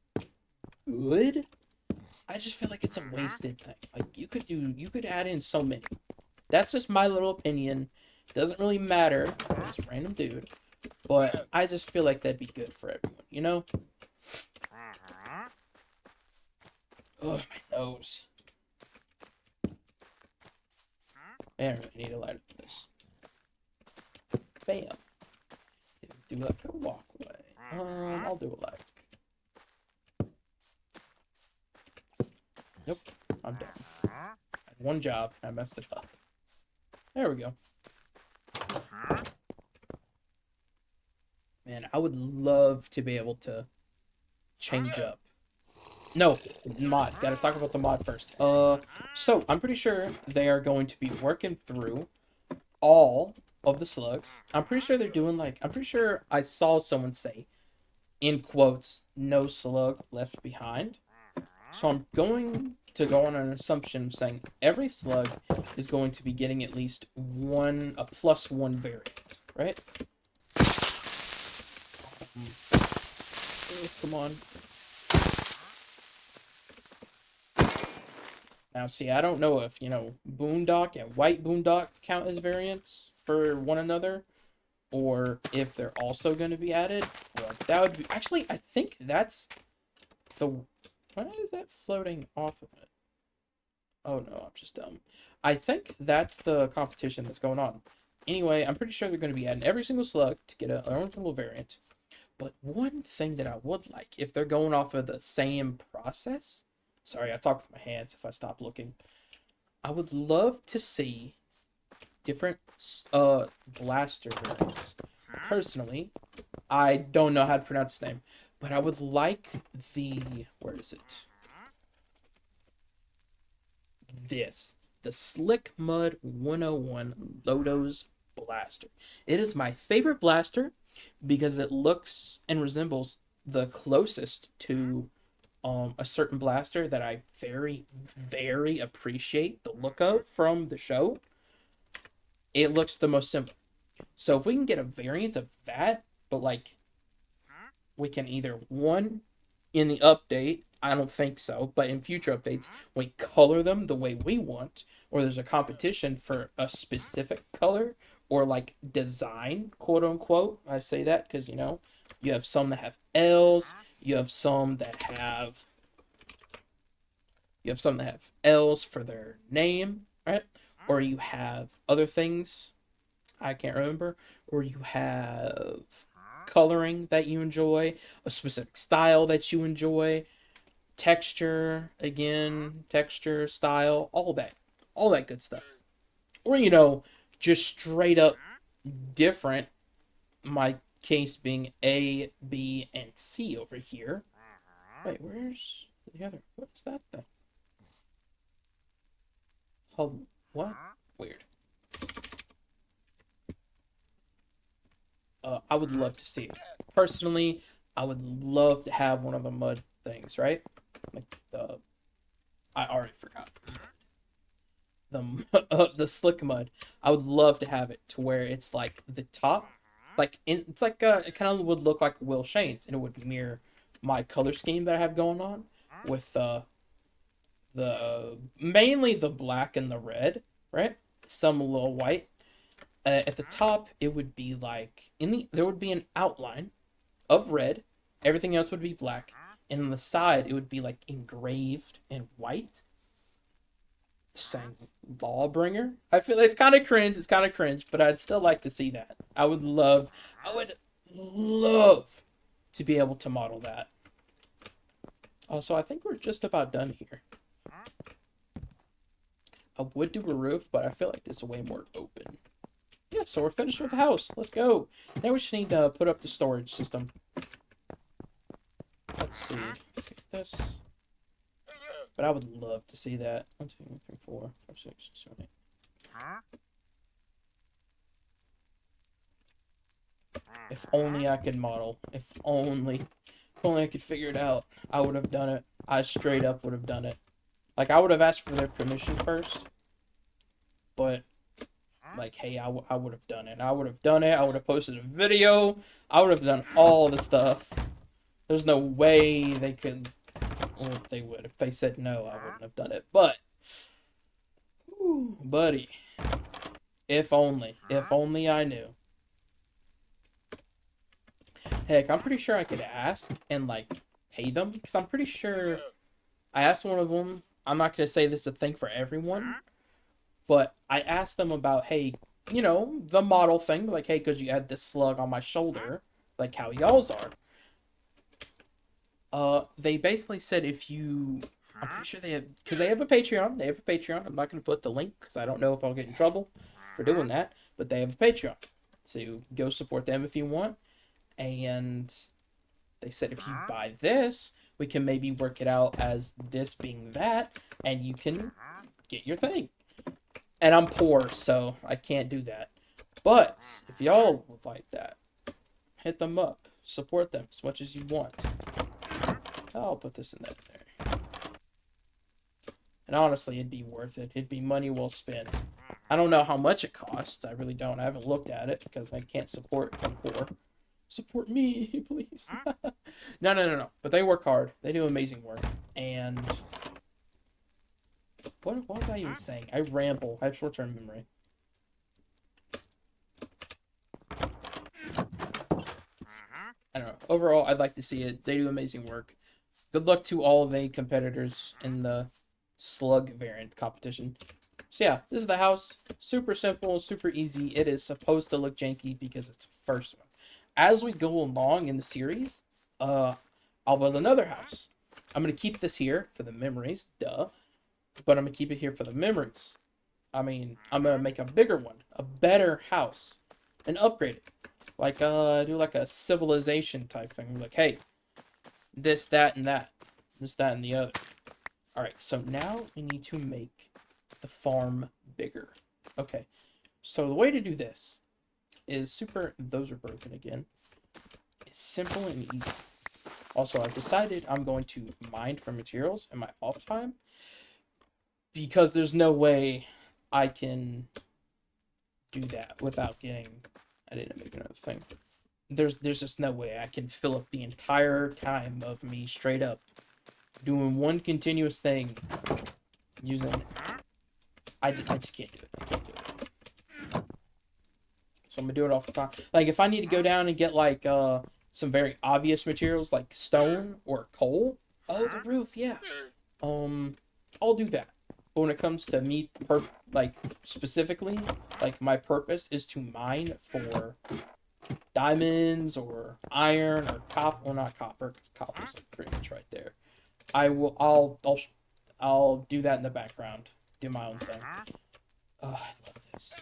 good, I just feel like it's a wasted thing. Like you could add in so many. That's just my little opinion. It doesn't really matter. It's a random dude. But I just feel like that'd be good for everyone, Oh, my nose. Man, I really need a light up this. Bam. Do like a walkway. I'll do it like. Nope, I'm done. I had one job, I messed it up. There we go. Man, I would love to be able to change up. No, mod. Gotta talk about the mod first. So I'm pretty sure they are going to be working through all of the slugs. I'm pretty sure they're doing I'm pretty sure I saw someone say, in quotes, "no slug left behind." So I'm going to go on an assumption of saying every slug is going to be getting at least a +1 variant, right? Oh, come on. Now, see, I don't know if, Boondock and White Boondock count as variants for one another, or if they're also going to be added. Well, that would be... Actually, I think that's the... Why is that floating off of it? Oh, no, I'm just dumb. I think that's the competition that's going on. Anyway, I'm pretty sure they're going to be adding every single slug to get their own single variant. But one thing that I would like, if they're going off of the same process... Sorry, I talk with my hands if I stop looking. I would love to see different blaster variants. Personally, I don't know how to pronounce his name, but I would like where is it? The Slick Mud 101 Lodo's blaster. It is my favorite blaster because it looks and resembles the closest to a certain blaster that I very, very appreciate the look of from the show. It looks the most simple. So if we can get a variant of that, but we can either one in the update, I don't think so, but in future updates, we color them the way we want, or there's a competition for a specific color or like design, quote unquote. I say that because you have some that have L's, you have some that have L's for their name, right? Or you have other things I can't remember, or you have coloring that you enjoy, a specific style that you enjoy, texture, again, texture, style, all that good stuff. Or, just straight up different, my case being A, B, and C over here. Wait, where's the other? What's that thing? Oh, what? Weird. I would love to see it. Personally, I would love to have one of the mud things, right? Like I already forgot the the slick mud. I would love to have it to where it's like the top, it's like it kind of would look like Will Shane's, and it would mirror my color scheme that I have going on with the mainly the black and the red, right? Some a little white. At the top, it would be like there would be an outline of red. Everything else would be black. And on the side, it would be like engraved in white, saying Lawbringer. I feel it's kind of cringe. It's kind of cringe, but I'd still like to see that. I would love to be able to model that. Also, I think we're just about done here. I would do a roof, but I feel like this is way more open. Yeah, so we're finished with the house. Let's go. Now we just need to put up the storage system. Let's see. Let's get this. But I would love to see that. 1, 2, 3, 4, 5, 6, 7, 8. If only I could model. If only I could figure it out. I would have done it. I straight up would have done it. Like, I would have asked for their permission first. But, like, hey, I would have done it. I would have done it. I would have posted a video. I would have done all the stuff. There's no way they could. Well, they would. If they said no, I wouldn't have done it. But, whew, buddy, if only I knew. Heck, I'm pretty sure I could ask and like pay them because I'm pretty sure I asked one of them. I'm not gonna say this is a thing for everyone, but I asked them about, hey, the model thing, like, hey, could you add this slug on my shoulder, like how y'all's are. They basically said if you, I'm pretty sure they have, because they have a Patreon. They have a Patreon. I'm not going to put the link because I don't know if I'll get in trouble for doing that. But they have a Patreon, so go support them if you want. And they said if you buy this, we can maybe work it out as this being that, and you can get your thing. And I'm poor, so I can't do that. But if y'all would like that, hit them up. Support them as much as you want. I'll put this in there. And honestly, it'd be worth it. It'd be money well spent. I don't know how much it costs. I really don't. I haven't looked at it because I can't support if I'm poor. Support me, please. No. But they work hard. They do amazing work. And what was I even saying? I ramble. I have short-term memory. I don't know. Overall, I'd like to see it. They do amazing work. Good luck to all the competitors in the Slug variant competition. So yeah, this is the house. Super simple, super easy. It is supposed to look janky because it's the first one. As we go along in the series, I'll build another house. I'm going to keep this here for the memories, duh. But I'm going to keep it here for the memories. I mean, I'm going to make a bigger one, a better house, and upgrade it. Like, do like a civilization type thing. Like, hey, this, that, and that. This, that, and the other. Alright, so now we need to make the farm bigger. Okay, so the way to do this is those are broken again. It's simple and easy. Also, I've decided I'm going to mine for materials in my off time because there's no way I can do that without getting. I didn't make another thing. There's just no way I can fill up the entire time of me straight up doing one continuous thing using. I just can't do it. I can't do it. I'm gonna do it off the top. Like, if I need to go down and get, like, some very obvious materials, like stone or coal. Oh, the roof, yeah. I'll do that. But when it comes to me, like, specifically, like, my purpose is to mine for diamonds or iron or copper. Well, not copper, because copper's like pretty much right there. I'll do that in the background. Do my own thing. Oh, I love this.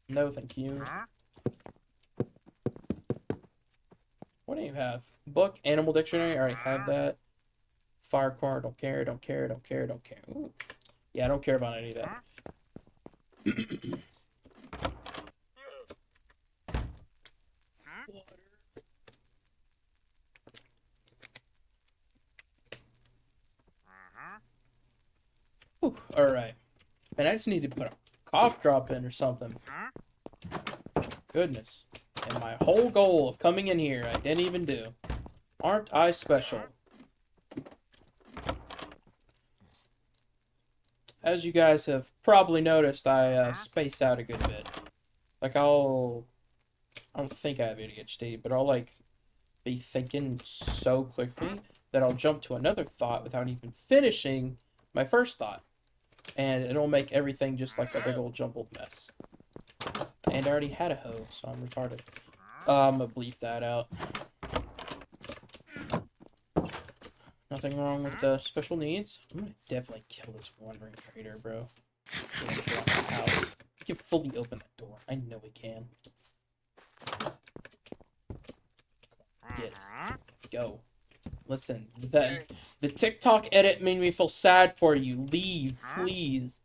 No, thank you. What do you have? Book, animal dictionary. I already have that. Fire car. Don't care. Don't care. Don't care. Don't care. Ooh. Yeah, I don't care about any of that. All right. Man, I just need to put a cough drop in or something. Goodness. And my whole goal of coming in here, I didn't even do. Aren't I special? As you guys have probably noticed, I space out a good bit. Like, I don't think I have ADHD, but I'll, like, be thinking so quickly that I'll jump to another thought without even finishing my first thought. And it'll make everything just like a big old jumbled mess. And I already had a hoe, so I'm retarded. I'm gonna bleep that out. Nothing wrong with the special needs. I'm gonna definitely kill this wandering trader, bro. House. He can fully open that door. I know he can. Get it. Go. Listen, the TikTok edit made me feel sad for you. Leave, please.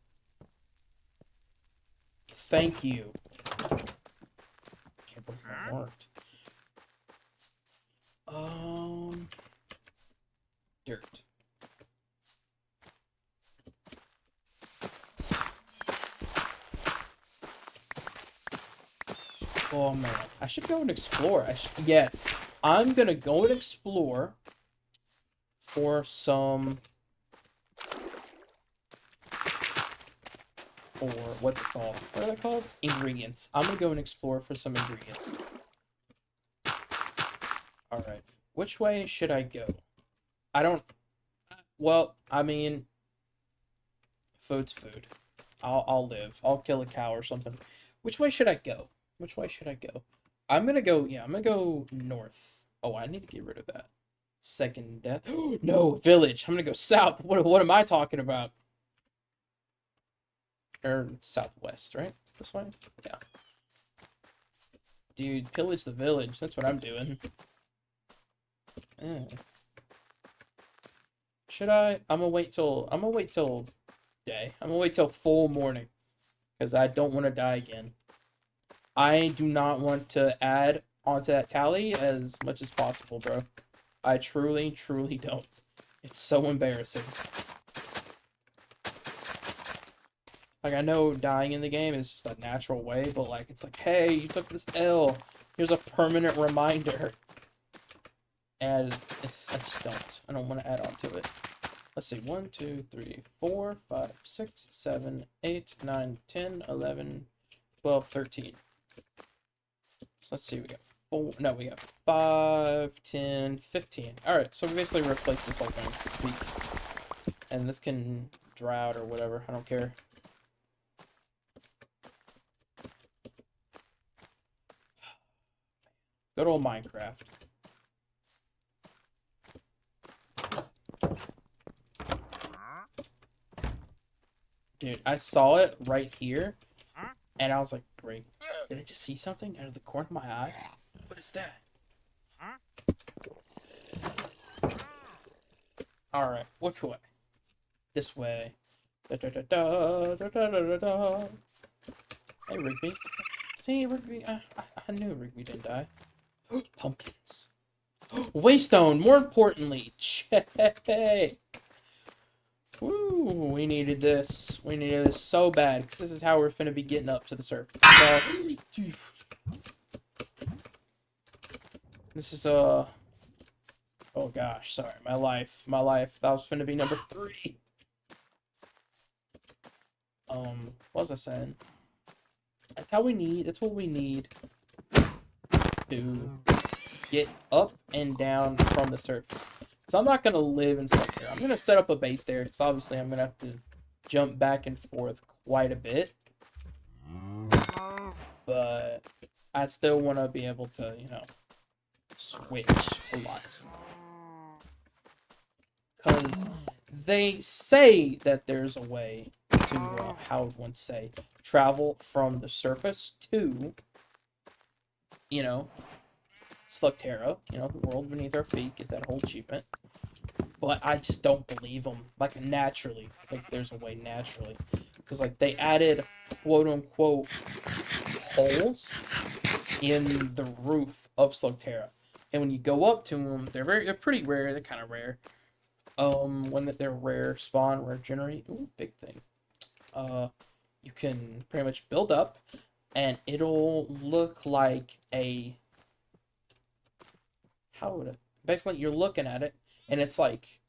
Thank you. Can't believe that worked. Dirt. Oh man, I should go and explore. Yes, I'm gonna go and explore for some, or what's it called? What are they called? Ingredients. I'm gonna go and explore for some ingredients. All right, which way should I go? I don't. Well, I mean, food's food. I'll live. I'll kill a cow or something. Which way should I go? Which way should I go? I'm gonna go. Yeah, I'm gonna go north. Oh, I need to get rid of that. Second death. No, village. I'm gonna go south. What am I talking about? Or southwest, right? This way? Yeah. Dude, pillage the village. That's what I'm doing. Yeah. Should I? I'm gonna wait till day. I'm gonna wait till full morning. Because I don't want to die again. I do not want to add onto that tally as much as possible, bro. I truly, truly don't. It's so embarrassing. Like, I know dying in the game is just a natural way, but, like, it's like, hey, you took this L. Here's a permanent reminder. And I just don't. I don't want to add on to it. Let's see. 1, 2, 3, 4, 5, 6, 7, 8, 9, 10, 11, 12, 13. So let's see. We got 4. No, we got 5, 10, 15. Alright, so we basically replace this whole thing. And this can dry out or whatever. I don't care. Good old Minecraft. Dude, I saw it right here, and I was like, great. Did I just see something out of the corner of my eye? What is that? Alright, which way? This way. Da, da, da, da, da, da, da, da. Hey, Rigby. See, Rigby, I knew Rigby didn't die. Pumpkins. Waystone, more importantly. Check. Woo, we needed this. We needed this so bad, because this is how we're finna be getting up to the surface. This is, Oh gosh, sorry, my life. That was finna be number 3. What was I saying? That's how we need. That's what we need to get up and down from the surface. So I'm not gonna live in Slug here. I'm gonna set up a base there, because obviously I'm gonna have to jump back and forth quite a bit. But I still want to be able to, switch a lot. Because they say that there's a way to, how would one say, travel from the surface to, Slugterra, the world beneath our feet, get that whole achievement. But I just don't believe them. Like, naturally. Like, there's a way naturally. Because, like, they added, quote-unquote, holes in the roof of Slugterra. And when you go up to them, they're pretty rare. They're kind of rare. When they're rare spawn, rare generate. Ooh, big thing. You can pretty much build up, and it'll look like a... How would it... Basically, you're looking at it, and it's like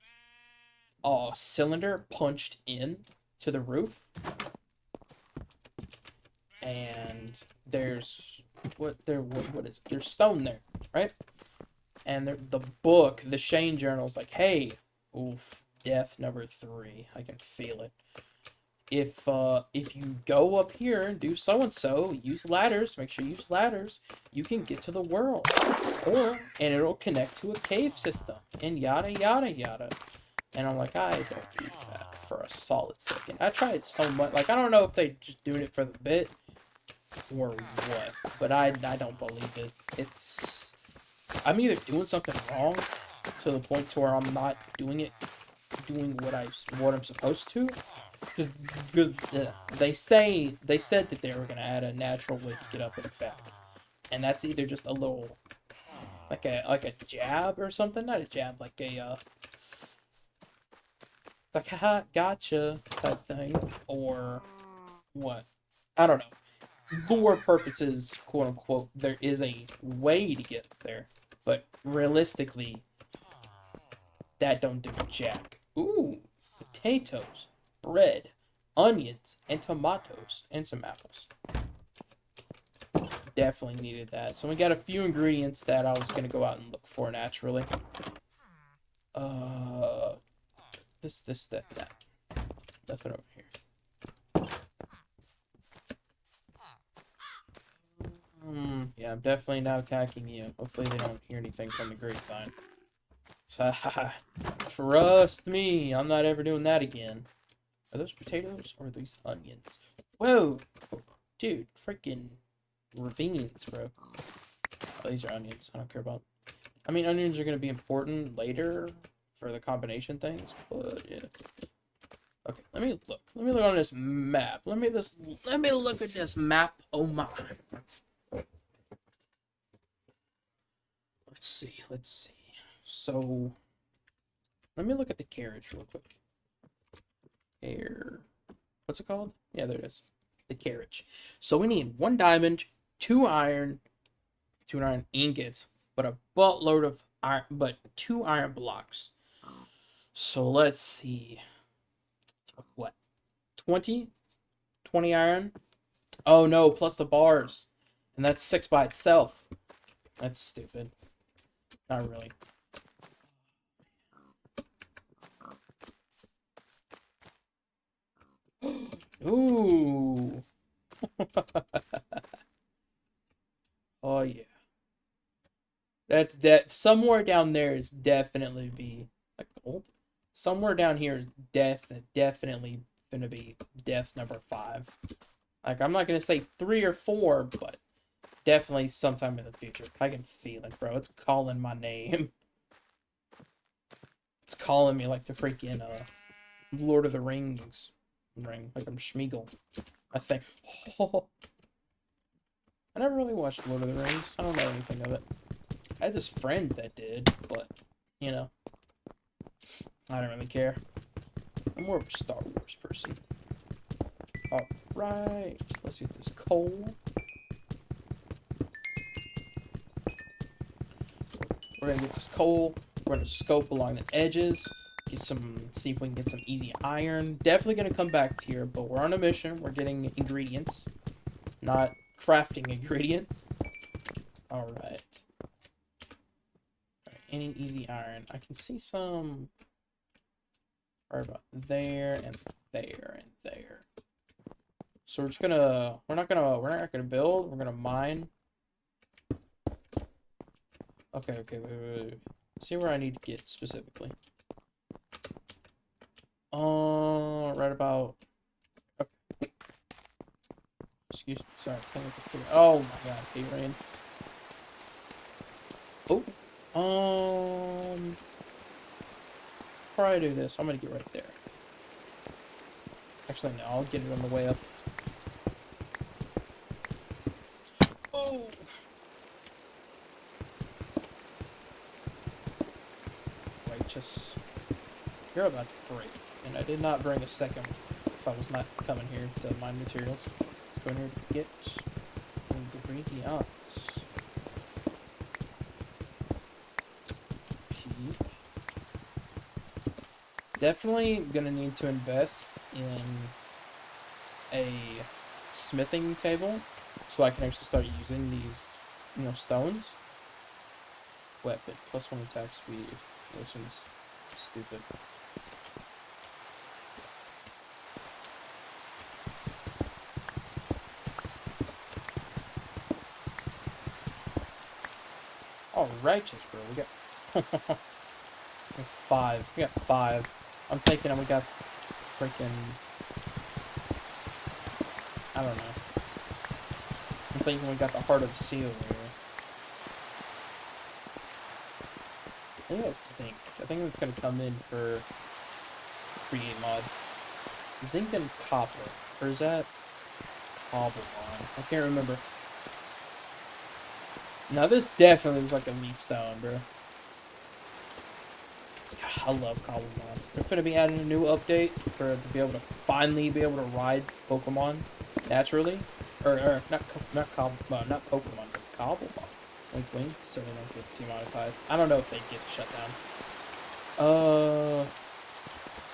a cylinder punched in to the roof. And there's... What is it? There's stone there, right? And the book, the Shane Journal, is like, hey, oof, death number 3. I can feel it. If you go up here and do so and so, use ladders. Make sure you use ladders. You can get to the world, and it'll connect to a cave system, and yada yada yada. And I'm like, I don't do that for a solid second. I tried so much. Like, I don't know if they just doing it for the bit or what, but I don't believe it. I'm either doing something wrong to the point to where I'm not doing what I'm supposed to, because they said that they were gonna add a natural way to get up and back, and that's either just a little like a jab or something, not a jab, like a like haha gotcha type thing, or what? I don't know. For purposes, quote unquote, there is a way to get there, but realistically, that don't do jack. Ooh, potatoes, bread, onions, and tomatoes, and some apples. Definitely needed that. So we got a few ingredients that I was gonna go out and look for naturally. That. Nothing over here. Yeah, I'm definitely not attacking you. Hopefully they don't hear anything from the grapevine. Trust me, I'm not ever doing that again. Are those potatoes or are these onions? Whoa! Dude, freaking ravines, bro. Oh, these are onions. I don't care about... I mean, onions are going to be important later for the combination things, but yeah. Okay, let me look. Let me look on this map. Let me look at this map. Oh my. Let's see. So, let me look at the carriage real quick. What's it called? Yeah, there it is. The carriage. So we need 1 diamond, 2 iron ingots, but a buttload of iron, but 2 iron blocks. So let's see. What? 20 iron? Oh no, plus the bars. And that's 6 by itself. That's stupid. Not really. Ooh. Oh yeah. That somewhere down there is definitely be like gold. Somewhere down here is definitely gonna be death number 5. Like, I'm not gonna say 3 or 4, but definitely sometime in the future. I can feel it, bro. It's calling my name. It's calling me like the freaking Lord of the Rings ring, like I'm Schmeagol. I think. Oh, I never really watched Lord of the Rings. I don't know anything of it. I had this friend that did, but I don't really care. I'm more of a Star Wars person. Alright, let's get this coal. We're gonna get this coal. We're gonna scope along the edges, see if we can get some easy iron. Definitely gonna come back here, but we're on a mission. We're getting ingredients, not crafting ingredients. All right. Any easy iron? I can see some. Right about there and there and there. So we're not gonna build. We're gonna mine. Okay, wait. See where I need to get specifically. Right about. Okay. Excuse me. Sorry. Oh my God, hey rain. Oh. Before I do this, I'm gonna get right there. Actually, no. I'll get it on the way up. Oh. Righteous. You're about to break. And I did not bring a second one, because I was not coming here to mine materials. Let's go in here to get ingredients. Peak. Definitely gonna need to invest in a smithing table so I can actually start using these, stones. Weapon, +1 attack speed. This one's stupid. Oh, righteous, bro. We got 5. We got 5. I'm thinking we got freaking. I don't know. I'm thinking we got the heart of the seal here. I think that's zinc. I think that's gonna come in for create mod. Zinc and copper. Or is that cobblestone? I can't remember. Now this definitely looks like a leaf stone, bro. God, I love cobble mod. They're gonna be adding a new update to be able to finally be able to ride Pokemon naturally, or not Pokemon, but cobble mod. Wink, wink. Certainly don't get demonetized. I don't know if they get shut down.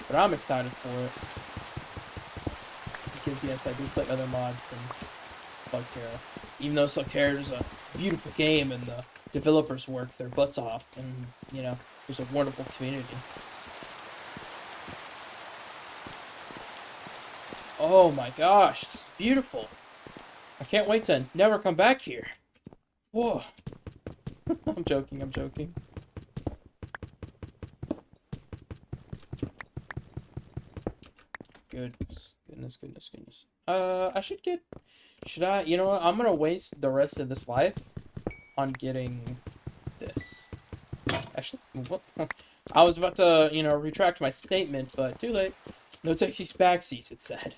But I'm excited for it because yes, I do play other mods than Slugterra. Even though Slugterra is a beautiful game and the developers work their butts off, and there's a wonderful community. Oh my gosh, it's beautiful. I can't wait to never come back here. Whoa. I'm joking. Goodness. Should I, you know what? I'm gonna waste the rest of this life on getting this. Actually, what? I was about to, retract my statement, but too late. No taxis, backseats, it said.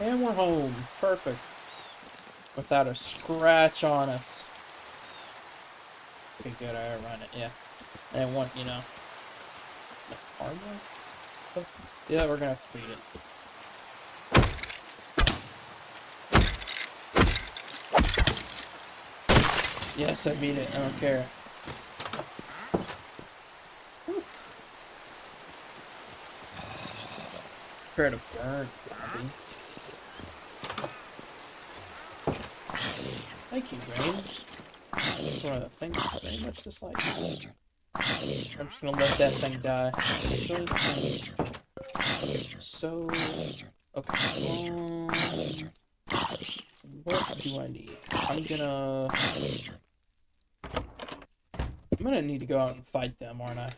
And we're home. Perfect. Without a scratch on us. Okay, good. I run it, yeah. I didn't want, armor? Oh, yeah, we're gonna have to beat it. Yes, I beat it. I don't care. Prepare to burn, zombie. Thank you, Rain. That's one of the things I very much dislike. I'm just gonna let that thing die. Actually, so, okay. What do I need? I'm gonna need to go out and fight them, aren't I?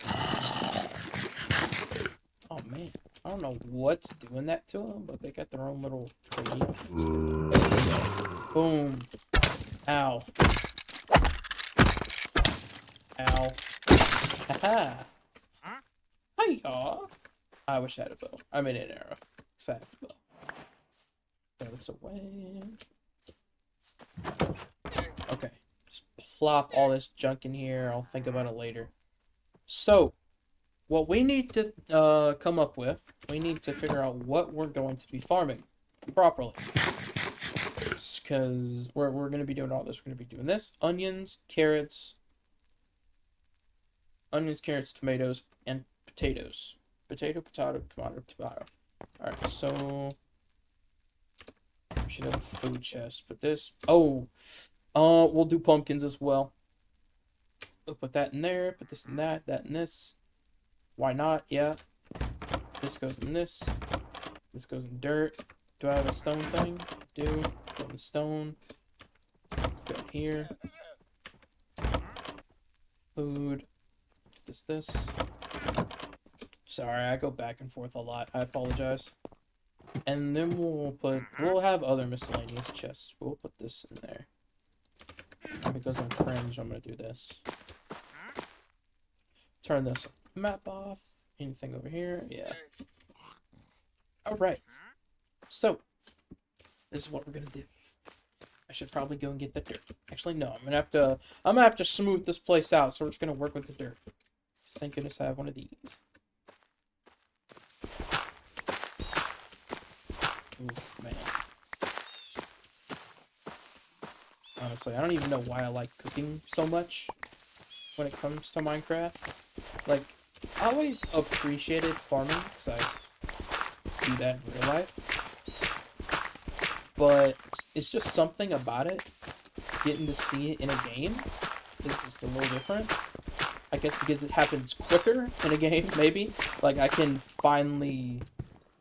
Oh man, I don't know what's doing that to them, but they got their own little boom. Ow. Ow. Haha. Hiya. I wish I had a bow. I mean an arrow. Because I have a bow. There's a way. Okay. Just plop all this junk in here. I'll think about it later. So, what we need to come up with, we need to figure out what we're going to be farming properly. Because we're going to be doing all this. We're going to be doing this. Onions, carrots. onions, carrots, tomatoes, and potatoes. Potato, potato, tomato, tomato. Alright, so we should have a food chest. Put this. Oh, we'll do pumpkins as well. We'll put that in there. Put this in that. That in this. Why not? Yeah. This goes in this. This goes in dirt. Do I have a stone thing? Do. Go in the stone. Go here. Food. This. Sorry, I go back and forth a lot. I apologize. And then we'll have other miscellaneous chests. We'll put this in there. And because I'm cringe, I'm gonna do this. Turn this map off. Anything over here? Yeah. Alright. So, this is what we're gonna do. I should probably go and get the dirt. Actually, no, I'm gonna have to smooth this place out, so we're just gonna work with the dirt. Thank goodness I have one of these. Ooh, man. Honestly, I don't even know why I like cooking so much when it comes to Minecraft. Like, I always appreciated farming, because I do that in real life. But it's just something about it. Getting to see it in a game is just a little different. I guess because it happens quicker in a game, maybe. Like, I can finally...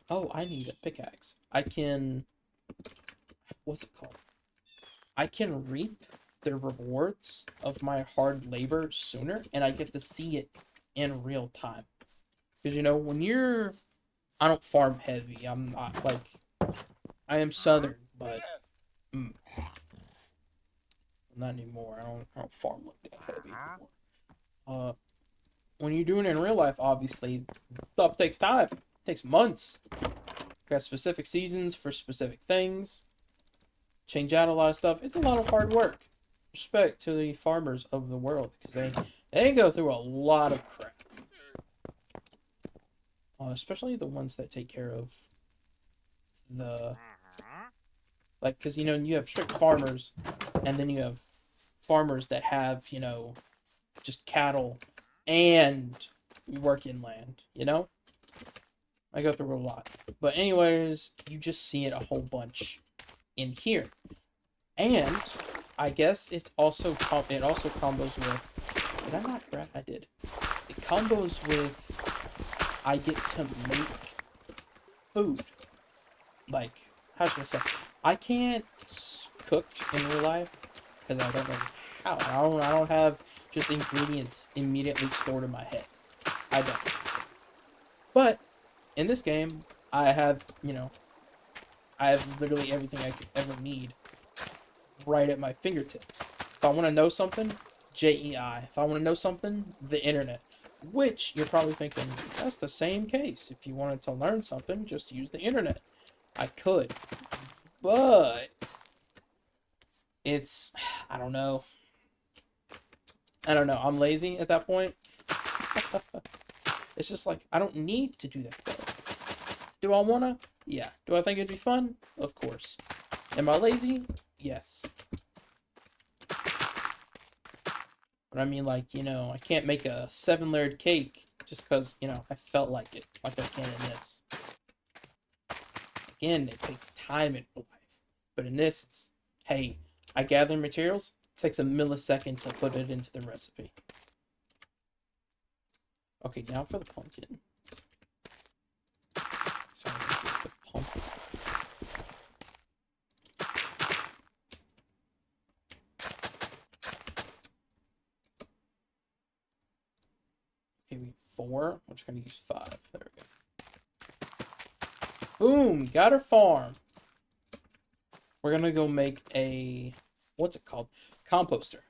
Oh, I need a pickaxe. I can... What's it called? I can reap the rewards of my hard labor sooner, and I get to see it in real time. Because, you know, when you're... I don't farm heavy. I'm not, like... I am southern, but... not anymore. I don't farm like that heavy anymore. When you're doing it in real life, obviously, stuff takes time. It takes months. Got specific seasons for specific things. Change out a lot of stuff. It's a lot of hard work. Respect to the farmers of the world, because they go through a lot of crap. Especially the ones that take care of the... Like, because, you know, you have strict farmers, and then you have farmers that have, you know, just cattle and work inland, you know? I go through a lot. But anyways, you just see it a whole bunch in here. And I guess it also combos with... Did I not grab? I did. It combos with... I get to make food. Like, how should I say? I can't cook in real life because I don't know how. I don't have just ingredients immediately stored in my head. I don't. But in this game, I have, you know, I have literally everything I could ever need right at my fingertips. If I want to know something, JEI. If I want to know something, the internet. Which you're probably thinking, that's the same case. If you wanted to learn something, just use the internet. I could. But it's, I don't know. I'm lazy at that point. It's just like, I don't need to do that though. Do I wanna? Yeah. Do I think it'd be fun? Of course. Am I lazy? Yes. But I mean, like, you know, I can't make a 7-layered cake just because, you know, I felt like it. Like I can in this. Again, it takes time in life. But in this, it's, hey, I gather materials. It takes a millisecond to put it into the recipe. Okay, now for the pumpkin. So I'm gonna get the pumpkin. Okay, we have 4. I'm just gonna use 5. There we go. Boom! Got our farm. We're gonna go make a... What's it called? Composter.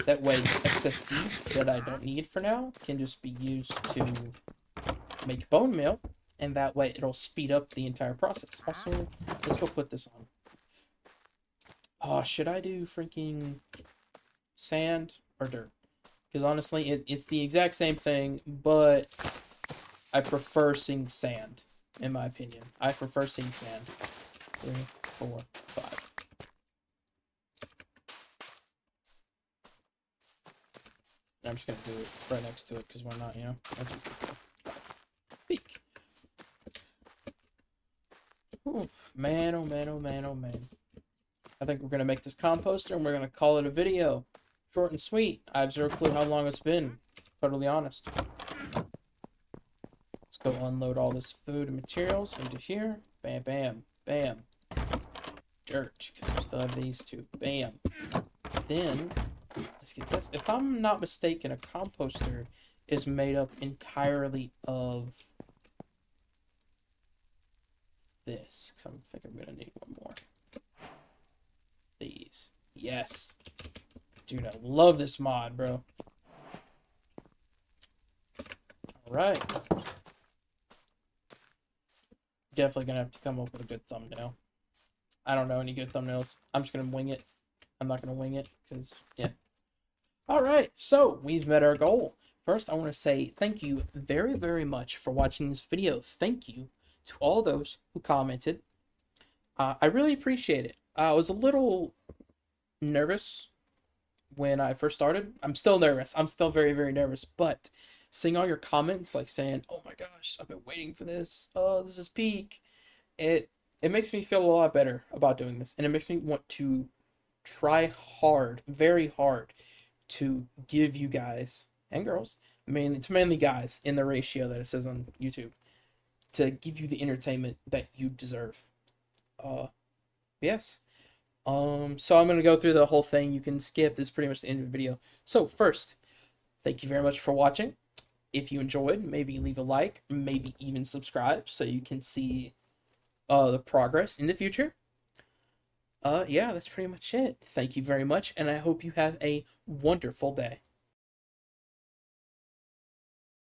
That way, excess seeds that I don't need for now can just be used to make bone meal, and that way it'll speed up the entire process. Also, let's go put this on. Oh, should I do freaking sand or dirt? Because honestly, it's the exact same thing, but I prefer seeing sand, in my opinion. I prefer seeing sand. 3, 4, 5. I'm just gonna do it right next to it because why not, you know? Peek. Oof, man, oh man, oh man, oh man. I think we're gonna make this composter and we're gonna call it a video. Short and sweet. I have zero clue how long it's been. Totally honest. Let's go unload all this food and materials into here. Bam, bam, bam. Dirt, because we still have these two. Bam. Then, let's get this. If I'm not mistaken, a composter is made up entirely of this. Because I think I'm going to need one more. These. Yes. Dude, I love this mod, bro. Alright. Definitely going to have to come up with a good thumbnail. I don't know any good thumbnails. I'm just going to wing it. I'm not going to wing it because, yeah. Alright, so we've met our goal. First, I want to say thank you very, very much for watching this video. Thank you to all those who commented. I really appreciate it. I was a little nervous when I first started. I'm still nervous. I'm still very, very nervous. But seeing all your comments, like saying, "Oh my gosh, I've been waiting for this. Oh, this is peak." It makes me feel a lot better about doing this, and it makes me want to try hard, very hard, to give you guys and girls, mainly guys in the ratio that it says on YouTube, to give you the entertainment that you deserve. Yes. So I'm gonna go through the whole thing. You can skip. This is pretty much the end of the video. So first, thank you very much for watching. If you enjoyed, maybe leave a like, maybe even subscribe so you can see the progress in the future. Yeah, that's pretty much it. Thank you very much, and I hope you have a wonderful day.